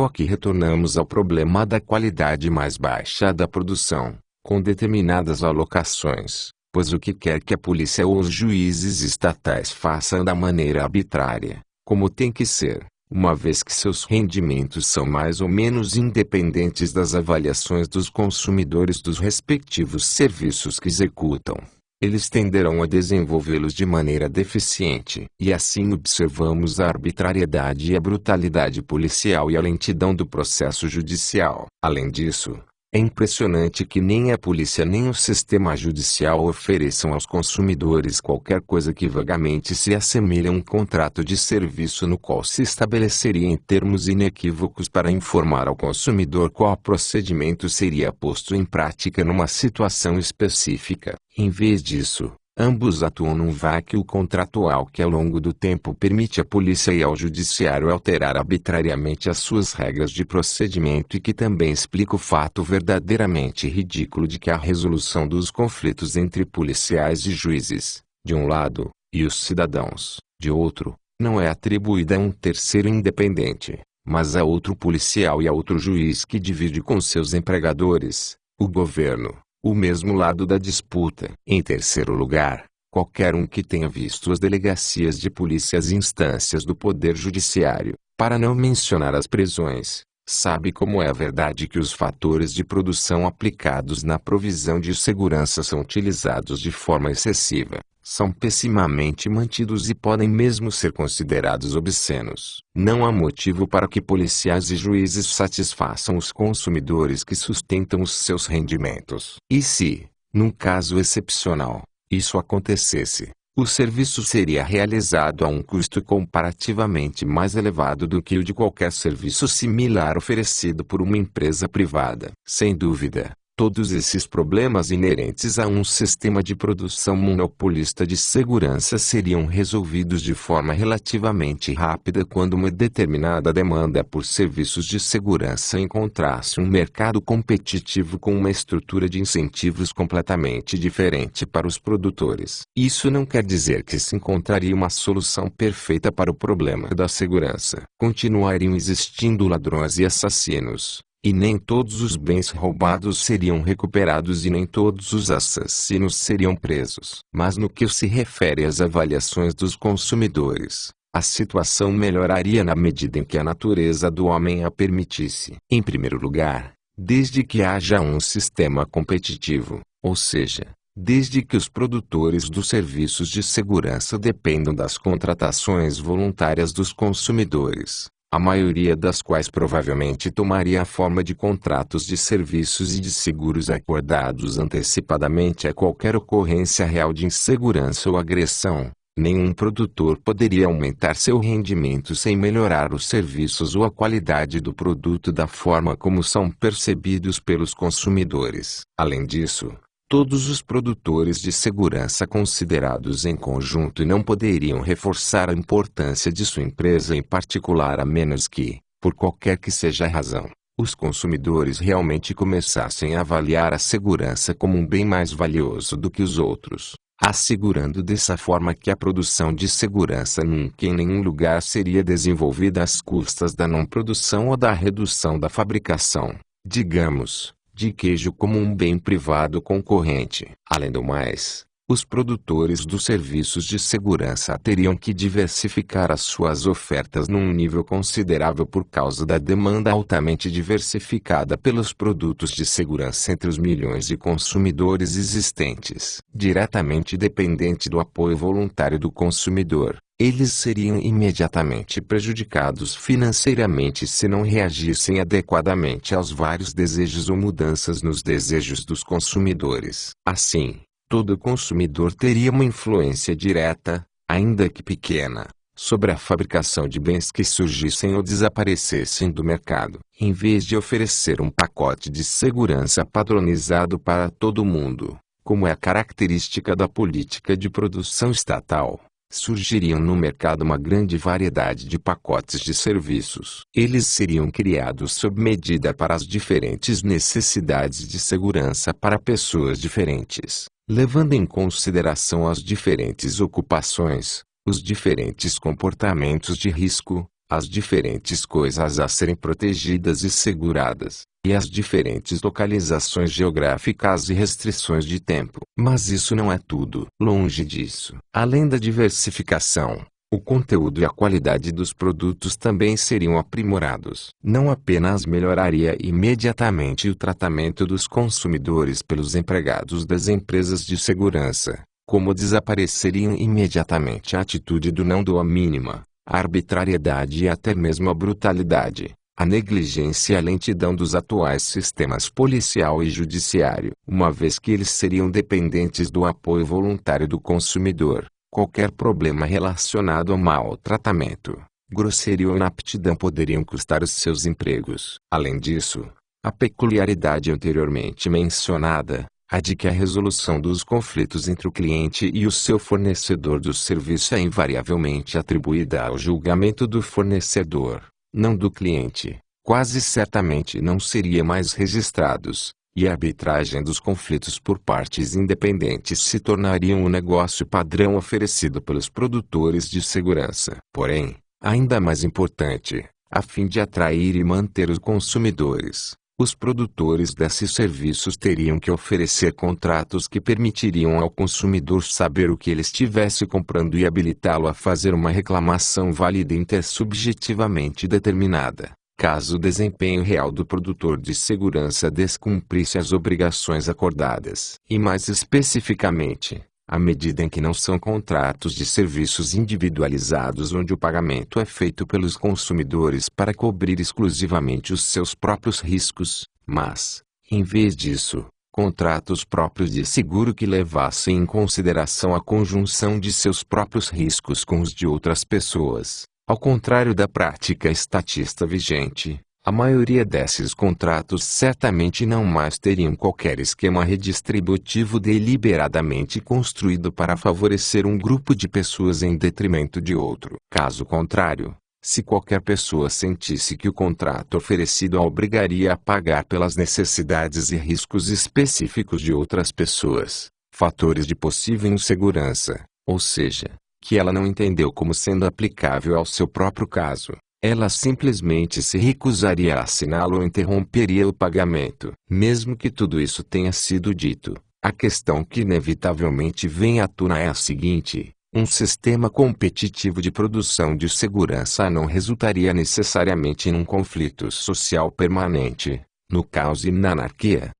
aqui retornamos ao problema da qualidade mais baixa da produção, com determinadas alocações, pois o que quer que a polícia ou os juízes estatais façam da maneira arbitrária, como tem que ser, uma vez que seus rendimentos são mais ou menos independentes das avaliações dos consumidores dos respectivos serviços que executam, eles tenderão a desenvolvê-los de maneira deficiente. E assim observamos a arbitrariedade e a brutalidade policial e a lentidão do processo judicial. Além disso, é impressionante que nem a polícia nem o sistema judicial ofereçam aos consumidores qualquer coisa que vagamente se assemelhe a um contrato de serviço no qual se estabeleceria em termos inequívocos para informar ao consumidor qual procedimento seria posto em prática numa situação específica. Em vez disso, Ambos atuam num vácuo contratual que ao longo do tempo permite à polícia e ao judiciário alterar arbitrariamente as suas regras de procedimento e que também explica o fato verdadeiramente ridículo de que a resolução dos conflitos entre policiais e juízes, de um lado, e os cidadãos, de outro, não é atribuída a um terceiro independente, mas a outro policial e a outro juiz que divide com seus empregadores, o governo, o mesmo lado da disputa. Em terceiro lugar, qualquer um que tenha visto as delegacias de polícia e as instâncias do poder judiciário, para não mencionar as prisões, sabe como é verdade que os fatores de produção aplicados na provisão de segurança são utilizados de forma excessiva, são pessimamente mantidos e podem mesmo ser considerados obscenos. Não há motivo para que policiais e juízes satisfaçam os consumidores que sustentam os seus rendimentos. E se, num caso excepcional, isso acontecesse, o serviço seria realizado a um custo comparativamente mais elevado do que o de qualquer serviço similar oferecido por uma empresa privada. Sem dúvida, todos esses problemas inerentes a um sistema de produção monopolista de segurança seriam resolvidos de forma relativamente rápida quando uma determinada demanda por serviços de segurança encontrasse um mercado competitivo com uma estrutura de incentivos completamente diferente para os produtores. Isso não quer dizer que se encontraria uma solução perfeita para o problema da segurança. Continuariam existindo ladrões e assassinos. E nem todos os bens roubados seriam recuperados e nem todos os assassinos seriam presos. Mas no que se refere às avaliações dos consumidores, a situação melhoraria na medida em que a natureza do homem a permitisse. Em primeiro lugar, desde que haja um sistema competitivo, ou seja, desde que os produtores dos serviços de segurança dependam das contratações voluntárias dos consumidores, a maioria das quais provavelmente tomaria a forma de contratos de serviços e de seguros acordados antecipadamente a qualquer ocorrência real de insegurança ou agressão. Nenhum produtor poderia aumentar seu rendimento sem melhorar os serviços ou a qualidade do produto da forma como são percebidos pelos consumidores. Além disso, todos os produtores de segurança considerados em conjunto não poderiam reforçar a importância de sua empresa em particular a menos que, por qualquer que seja a razão, os consumidores realmente começassem a avaliar a segurança como um bem mais valioso do que os outros, assegurando dessa forma que a produção de segurança nunca em nenhum lugar seria desenvolvida às custas da não produção ou da redução da fabricação, digamos, de queijo como um bem privado concorrente. Além do mais, os produtores dos serviços de segurança teriam que diversificar as suas ofertas num nível considerável por causa da demanda altamente diversificada pelos produtos de segurança entre os milhões de consumidores existentes. Diretamente dependente do apoio voluntário do consumidor, eles seriam imediatamente prejudicados financeiramente se não reagissem adequadamente aos vários desejos ou mudanças nos desejos dos consumidores. Assim, todo consumidor teria uma influência direta, ainda que pequena, sobre a fabricação de bens que surgissem ou desaparecessem do mercado. Em vez de oferecer um pacote de segurança padronizado para todo mundo, como é característica da política de produção estatal, surgiriam no mercado uma grande variedade de pacotes de serviços. Eles seriam criados sob medida para as diferentes necessidades de segurança para pessoas diferentes, levando em consideração as diferentes ocupações, os diferentes comportamentos de risco, as diferentes coisas a serem protegidas e seguradas, e as diferentes localizações geográficas e restrições de tempo. Mas isso não é tudo. Longe disso. Além da diversificação, o conteúdo e a qualidade dos produtos também seriam aprimorados. Não apenas melhoraria imediatamente o tratamento dos consumidores pelos empregados das empresas de segurança, como desapareceriam imediatamente a atitude do não dou a mínima, a arbitrariedade e até mesmo a brutalidade, a negligência e a lentidão dos atuais sistemas policial e judiciário. Uma vez que eles seriam dependentes do apoio voluntário do consumidor, qualquer problema relacionado ao mau tratamento, grosseria ou inaptidão poderiam custar os seus empregos. Além disso, a peculiaridade anteriormente mencionada, a de que a resolução dos conflitos entre o cliente e o seu fornecedor do serviço é invariavelmente atribuída ao julgamento do fornecedor, não do cliente, quase certamente não seria mais registrados, e a arbitragem dos conflitos por partes independentes se tornaria um negócio padrão oferecido pelos produtores de segurança. Porém, ainda mais importante, a fim de atrair e manter os consumidores, os produtores desses serviços teriam que oferecer contratos que permitiriam ao consumidor saber o que ele estivesse comprando e habilitá-lo a fazer uma reclamação válida e intersubjetivamente determinada, caso o desempenho real do produtor de segurança descumprisse as obrigações acordadas. E mais especificamente, à medida em que não são contratos de serviços individualizados onde o pagamento é feito pelos consumidores para cobrir exclusivamente os seus próprios riscos, mas, em vez disso, contratos próprios de seguro que levassem em consideração a conjunção de seus próprios riscos com os de outras pessoas. Ao contrário da prática estatista vigente, a maioria desses contratos certamente não mais teriam qualquer esquema redistributivo deliberadamente construído para favorecer um grupo de pessoas em detrimento de outro. Caso contrário, se qualquer pessoa sentisse que o contrato oferecido a obrigaria a pagar pelas necessidades e riscos específicos de outras pessoas, fatores de possível insegurança, ou seja, que ela não entendeu como sendo aplicável ao seu próprio caso, ela simplesmente se recusaria a assiná-lo ou interromperia o pagamento. Mesmo que tudo isso tenha sido dito, a questão que inevitavelmente vem à tona é a seguinte: um sistema competitivo de produção de segurança não resultaria necessariamente em um conflito social permanente, no caos e na anarquia.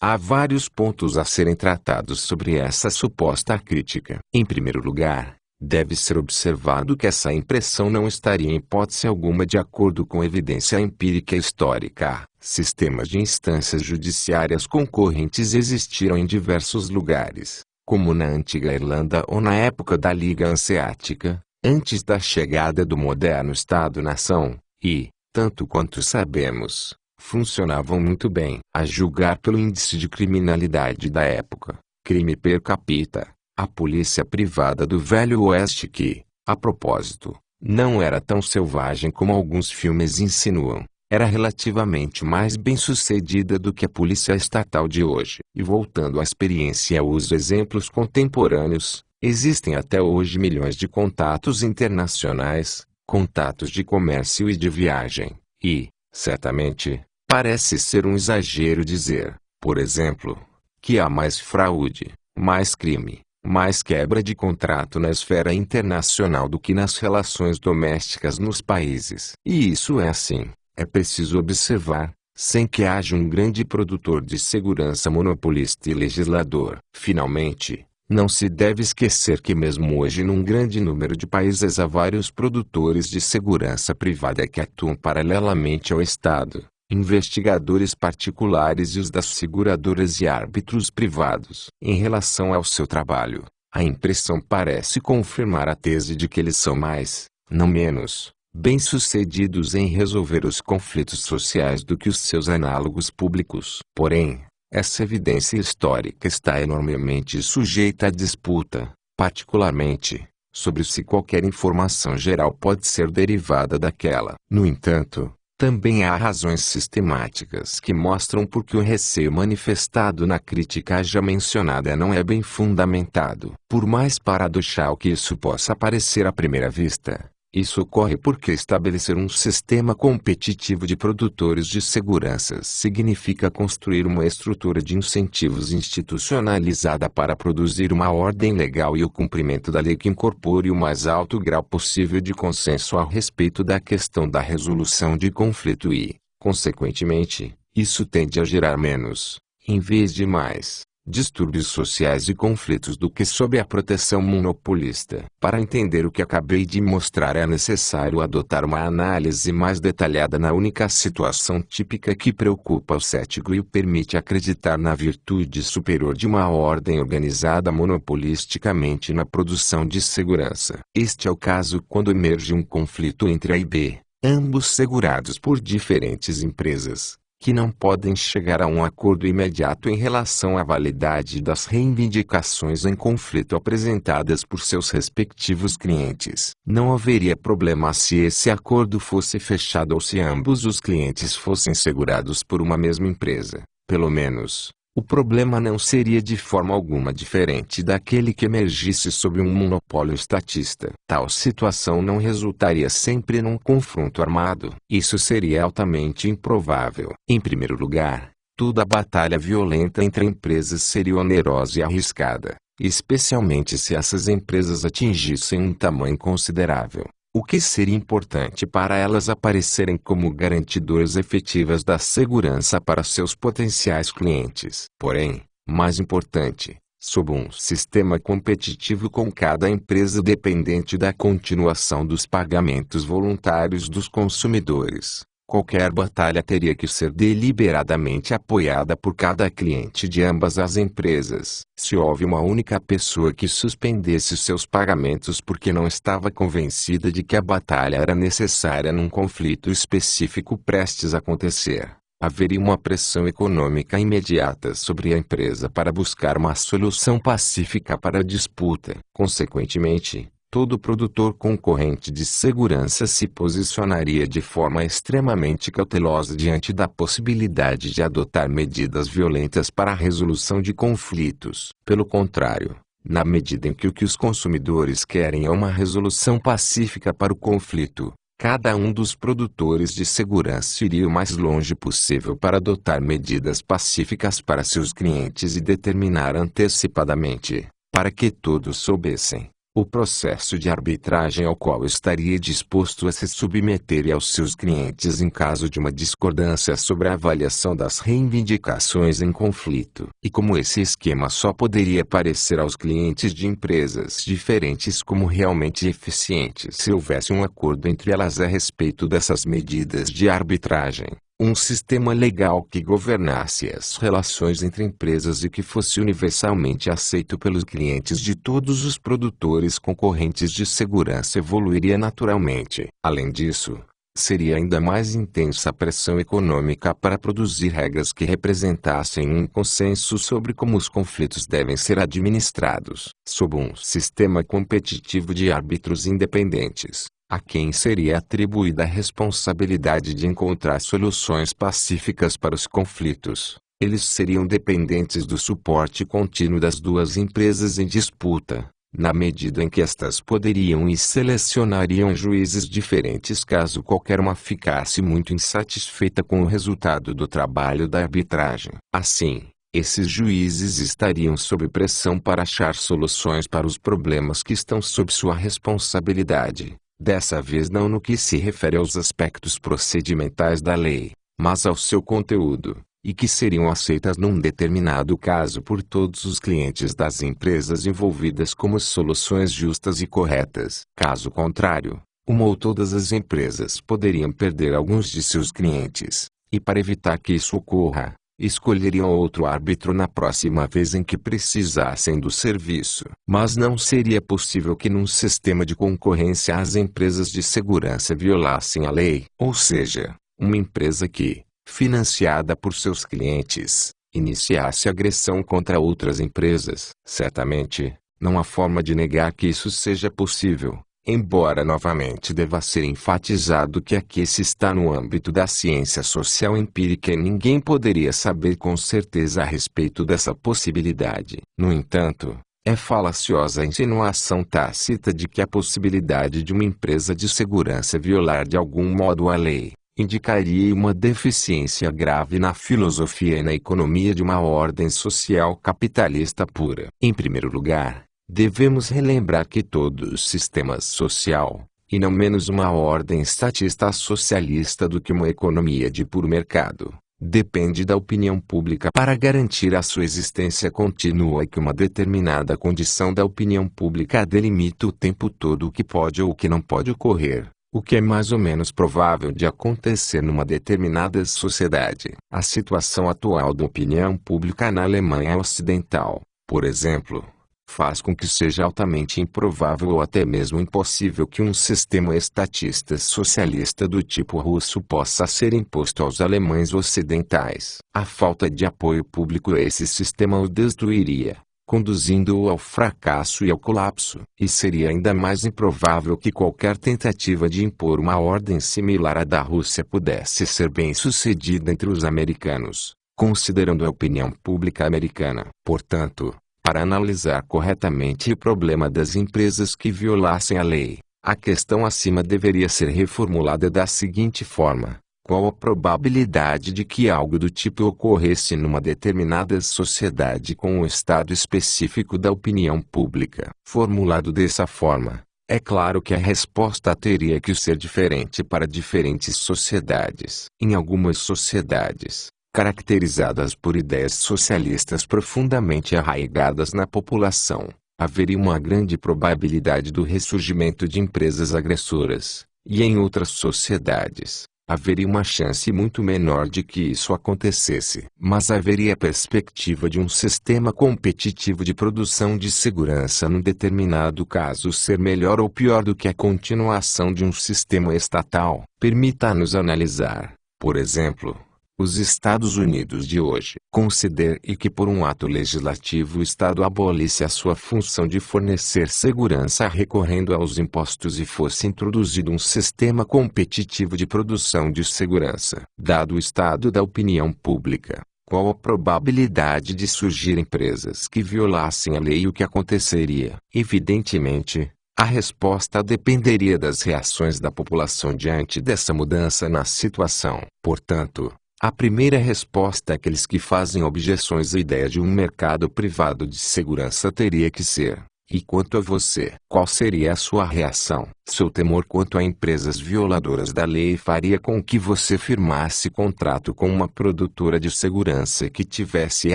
Há vários pontos a serem tratados sobre essa suposta crítica. Em primeiro lugar, deve ser observado que essa impressão não estaria em hipótese alguma de acordo com evidência empírica e histórica. Sistemas de instâncias judiciárias concorrentes existiram em diversos lugares, como na antiga Irlanda ou na época da Liga Hanseática, antes da chegada do moderno Estado-nação, e, tanto quanto sabemos, funcionavam muito bem. A julgar pelo índice de criminalidade da época, crime per capita, a polícia privada do Velho Oeste que, a propósito, não era tão selvagem como alguns filmes insinuam, era relativamente mais bem-sucedida do que a polícia estatal de hoje. E voltando à experiência e aos exemplos contemporâneos, existem até hoje milhões de contatos internacionais, contatos de comércio e de viagem, e, certamente, parece ser um exagero dizer, por exemplo, que há mais fraude, mais crime, mais quebra de contrato na esfera internacional do que nas relações domésticas nos países. E isso é assim, é preciso observar, sem que haja um grande produtor de segurança monopolista e legislador. Finalmente, não se deve esquecer que mesmo hoje num grande número de países há vários produtores de segurança privada que atuam paralelamente ao Estado, investigadores particulares e os das seguradoras e árbitros privados. Em relação ao seu trabalho, a impressão parece confirmar a tese de que eles são mais, não menos, bem-sucedidos em resolver os conflitos sociais do que os seus análogos públicos. Porém, essa evidência histórica está enormemente sujeita à disputa, particularmente sobre se qualquer informação geral pode ser derivada daquela. No entanto, também há razões sistemáticas que mostram por que o receio manifestado na crítica já mencionada não é bem fundamentado. Por mais paradoxal que isso possa parecer à primeira vista, isso ocorre porque estabelecer um sistema competitivo de produtores de segurança significa construir uma estrutura de incentivos institucionalizada para produzir uma ordem legal e o cumprimento da lei que incorpore o mais alto grau possível de consenso a respeito da questão da resolução de conflito e, consequentemente, isso tende a gerar menos, em vez de mais, distúrbios sociais e conflitos do que sob a proteção monopolista. Para entender o que acabei de mostrar é necessário adotar uma análise mais detalhada na única situação típica que preocupa o cético e o permite acreditar na virtude superior de uma ordem organizada monopolisticamente na produção de segurança. Este é o caso quando emerge um conflito entre A e B, ambos segurados por diferentes empresas, que não podem chegar a um acordo imediato em relação à validade das reivindicações em conflito apresentadas por seus respectivos clientes. Não haveria problema se esse acordo fosse fechado ou se ambos os clientes fossem segurados por uma mesma empresa. Pelo menos, o problema não seria de forma alguma diferente daquele que emergisse sob um monopólio estatista. Tal situação não resultaria sempre num confronto armado. Isso seria altamente improvável. Em primeiro lugar, toda batalha violenta entre empresas seria onerosa e arriscada, especialmente se essas empresas atingissem um tamanho considerável, o que seria importante para elas aparecerem como garantidoras efetivas da segurança para seus potenciais clientes. Porém, mais importante, sob um sistema competitivo com cada empresa dependente da continuação dos pagamentos voluntários dos consumidores, qualquer batalha teria que ser deliberadamente apoiada por cada cliente de ambas as empresas. Se houve uma única pessoa que suspendesse seus pagamentos porque não estava convencida de que a batalha era necessária num conflito específico prestes a acontecer, haveria uma pressão econômica imediata sobre a empresa para buscar uma solução pacífica para a disputa. Consequentemente, todo produtor concorrente de segurança se posicionaria de forma extremamente cautelosa diante da possibilidade de adotar medidas violentas para a resolução de conflitos. Pelo contrário, na medida em que o que os consumidores querem é uma resolução pacífica para o conflito, cada um dos produtores de segurança iria o mais longe possível para adotar medidas pacíficas para seus clientes e determinar antecipadamente, para que todos soubessem, o processo de arbitragem ao qual estaria disposto a se submeter aos seus clientes em caso de uma discordância sobre a avaliação das reivindicações em conflito. E como esse esquema só poderia parecer aos clientes de empresas diferentes como realmente eficiente se houvesse um acordo entre elas a respeito dessas medidas de arbitragem, um sistema legal que governasse as relações entre empresas e que fosse universalmente aceito pelos clientes de todos os produtores concorrentes de segurança evoluiria naturalmente. Além disso, seria ainda mais intensa a pressão econômica para produzir regras que representassem um consenso sobre como os conflitos devem ser administrados. Sob um sistema competitivo de árbitros independentes, a quem seria atribuída a responsabilidade de encontrar soluções pacíficas para os conflitos, eles seriam dependentes do suporte contínuo das duas empresas em disputa, na medida em que estas poderiam e selecionariam juízes diferentes caso qualquer uma ficasse muito insatisfeita com o resultado do trabalho da arbitragem. Assim, esses juízes estariam sob pressão para achar soluções para os problemas que estão sob sua responsabilidade. Dessa vez não no que se refere aos aspectos procedimentais da lei, mas ao seu conteúdo, e que seriam aceitas num determinado caso por todos os clientes das empresas envolvidas como soluções justas e corretas. Caso contrário, uma ou todas as empresas poderiam perder alguns de seus clientes, e para evitar que isso ocorra, escolheriam outro árbitro na próxima vez em que precisassem do serviço. Mas não seria possível que num sistema de concorrência as empresas de segurança violassem a lei. Ou seja, uma empresa que, financiada por seus clientes, iniciasse agressão contra outras empresas. Certamente, não há forma de negar que isso seja possível. Embora novamente deva ser enfatizado que aqui se está no âmbito da ciência social empírica e ninguém poderia saber com certeza a respeito dessa possibilidade. No entanto, é falaciosa a insinuação tácita de que a possibilidade de uma empresa de segurança violar de algum modo a lei indicaria uma deficiência grave na filosofia e na economia de uma ordem social capitalista pura. Em primeiro lugar, devemos relembrar que todo sistema social, e não menos uma ordem estatista socialista do que uma economia de puro mercado, depende da opinião pública para garantir a sua existência contínua e que uma determinada condição da opinião pública delimita o tempo todo o que pode ou o que não pode ocorrer, o que é mais ou menos provável de acontecer numa determinada sociedade. A situação atual da opinião pública na Alemanha Ocidental, por exemplo, faz com que seja altamente improvável ou até mesmo impossível que um sistema estatista socialista do tipo russo possa ser imposto aos alemães ocidentais. A falta de apoio público a esse sistema o destruiria, conduzindo-o ao fracasso e ao colapso. E seria ainda mais improvável que qualquer tentativa de impor uma ordem similar à da Rússia pudesse ser bem-sucedida entre os americanos, considerando a opinião pública americana. Portanto, para analisar corretamente o problema das empresas que violassem a lei, a questão acima deveria ser reformulada da seguinte forma: qual a probabilidade de que algo do tipo ocorresse numa determinada sociedade com um estado específico da opinião pública? Formulado dessa forma, é claro que a resposta teria que ser diferente para diferentes sociedades. Em algumas sociedades, caracterizadas por ideias socialistas profundamente arraigadas na população, haveria uma grande probabilidade do ressurgimento de empresas agressoras, e em outras sociedades, haveria uma chance muito menor de que isso acontecesse. Mas haveria a perspectiva de um sistema competitivo de produção de segurança num determinado caso ser melhor ou pior do que a continuação de um sistema estatal. Permita-nos analisar, por exemplo, os Estados Unidos de hoje. Considere que por um ato legislativo o Estado abolisse a sua função de fornecer segurança recorrendo aos impostos e fosse introduzido um sistema competitivo de produção de segurança. Dado o estado da opinião pública, qual a probabilidade de surgir empresas que violassem a lei e o que aconteceria? Evidentemente, a resposta dependeria das reações da população diante dessa mudança na situação. Portanto, a primeira resposta àqueles que fazem objeções à ideia de um mercado privado de segurança teria que ser: e quanto a você, qual seria a sua reação? Seu temor quanto a empresas violadoras da lei faria com que você firmasse contrato com uma produtora de segurança que tivesse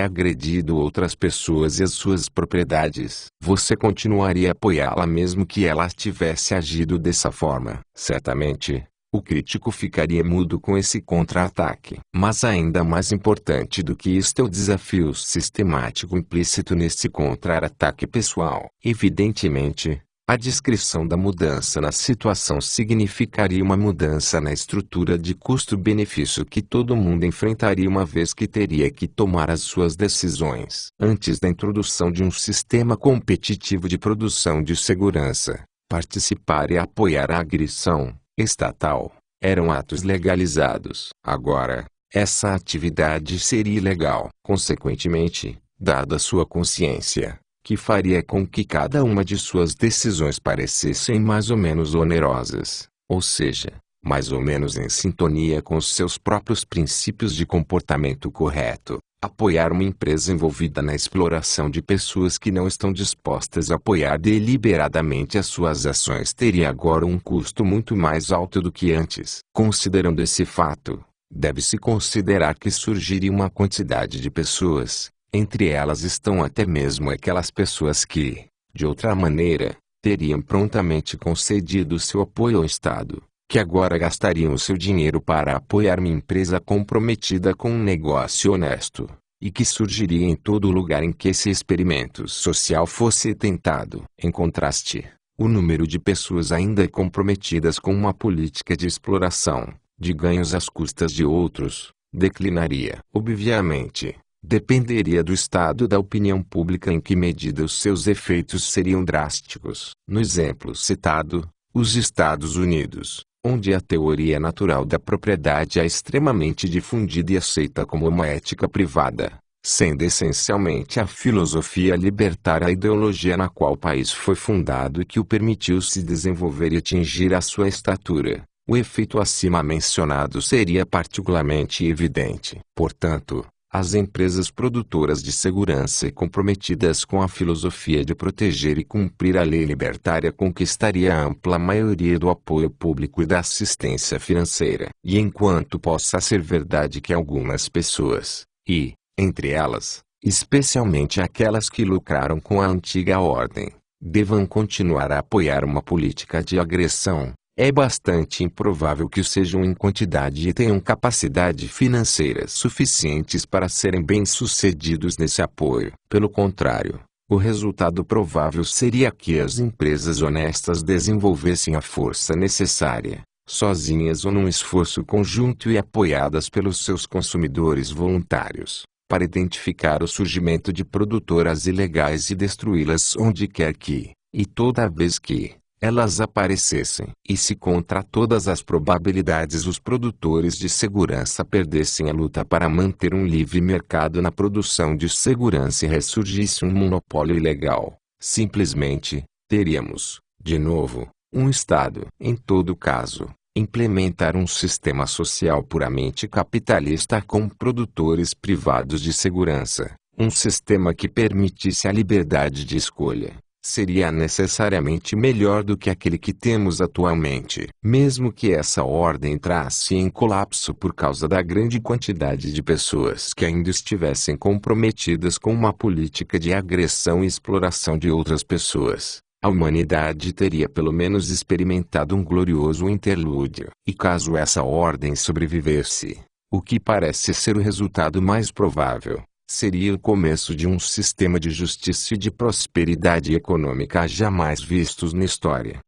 agredido outras pessoas e as suas propriedades. Você continuaria a apoiá-la mesmo que ela tivesse agido dessa forma? Certamente, o crítico ficaria mudo com esse contra-ataque. Mas ainda mais importante do que isto é o desafio sistemático implícito nesse contra-ataque pessoal. Evidentemente, a descrição da mudança na situação significaria uma mudança na estrutura de custo-benefício que todo mundo enfrentaria uma vez que teria que tomar as suas decisões. Antes da introdução de um sistema competitivo de produção de segurança, participar e apoiar a agressão estatal eram atos legalizados. Agora, essa atividade seria ilegal. Consequentemente, dada sua consciência, que faria com que cada uma de suas decisões parecessem mais ou menos onerosas, ou seja, mais ou menos em sintonia com os seus próprios princípios de comportamento correto, apoiar uma empresa envolvida na exploração de pessoas que não estão dispostas a apoiar deliberadamente as suas ações teria agora um custo muito mais alto do que antes. Considerando esse fato, deve-se considerar que surgiria uma quantidade de pessoas, entre elas estão até mesmo aquelas pessoas que, de outra maneira, teriam prontamente concedido seu apoio ao Estado, que agora gastariam o seu dinheiro para apoiar uma empresa comprometida com um negócio honesto, e que surgiria em todo lugar em que esse experimento social fosse tentado. Em contraste, o número de pessoas ainda comprometidas com uma política de exploração, de ganhos às custas de outros, declinaria. Obviamente, dependeria do estado da opinião pública em que medida os seus efeitos seriam drásticos. No exemplo citado, os Estados Unidos, onde a teoria natural da propriedade é extremamente difundida e aceita como uma ética privada, sendo essencialmente a filosofia libertária a ideologia na qual o país foi fundado e que o permitiu se desenvolver e atingir a sua estatura, o efeito acima mencionado seria particularmente evidente. Portanto, as empresas produtoras de segurança comprometidas com a filosofia de proteger e cumprir a lei libertária conquistaria a ampla maioria do apoio público e da assistência financeira. E enquanto possa ser verdade que algumas pessoas, e, entre elas, especialmente aquelas que lucraram com a antiga ordem, devam continuar a apoiar uma política de agressão, é bastante improvável que o sejam em quantidade e tenham capacidade financeira suficientes para serem bem-sucedidos nesse apoio. Pelo contrário, O resultado provável seria que as empresas honestas desenvolvessem a força necessária, sozinhas ou num esforço conjunto e apoiadas pelos seus consumidores voluntários, para identificar o surgimento de produtoras ilegais e destruí-las onde quer que, e toda vez que, elas aparecessem. E se contra todas as probabilidades os produtores de segurança perdessem a luta para manter um livre mercado na produção de segurança e ressurgisse um monopólio ilegal, simplesmente, teríamos, de novo, um Estado. Em todo caso, implementar um sistema social puramente capitalista com produtores privados de segurança, um sistema que permitisse a liberdade de escolha, seria necessariamente melhor do que aquele que temos atualmente. Mesmo que essa ordem entrasse em colapso por causa da grande quantidade de pessoas que ainda estivessem comprometidas com uma política de agressão e exploração de outras pessoas, a humanidade teria pelo menos experimentado um glorioso interlúdio. E caso essa ordem sobrevivesse, o que parece ser o resultado mais provável, seria o começo de um sistema de justiça e de prosperidade econômica jamais vistos na história.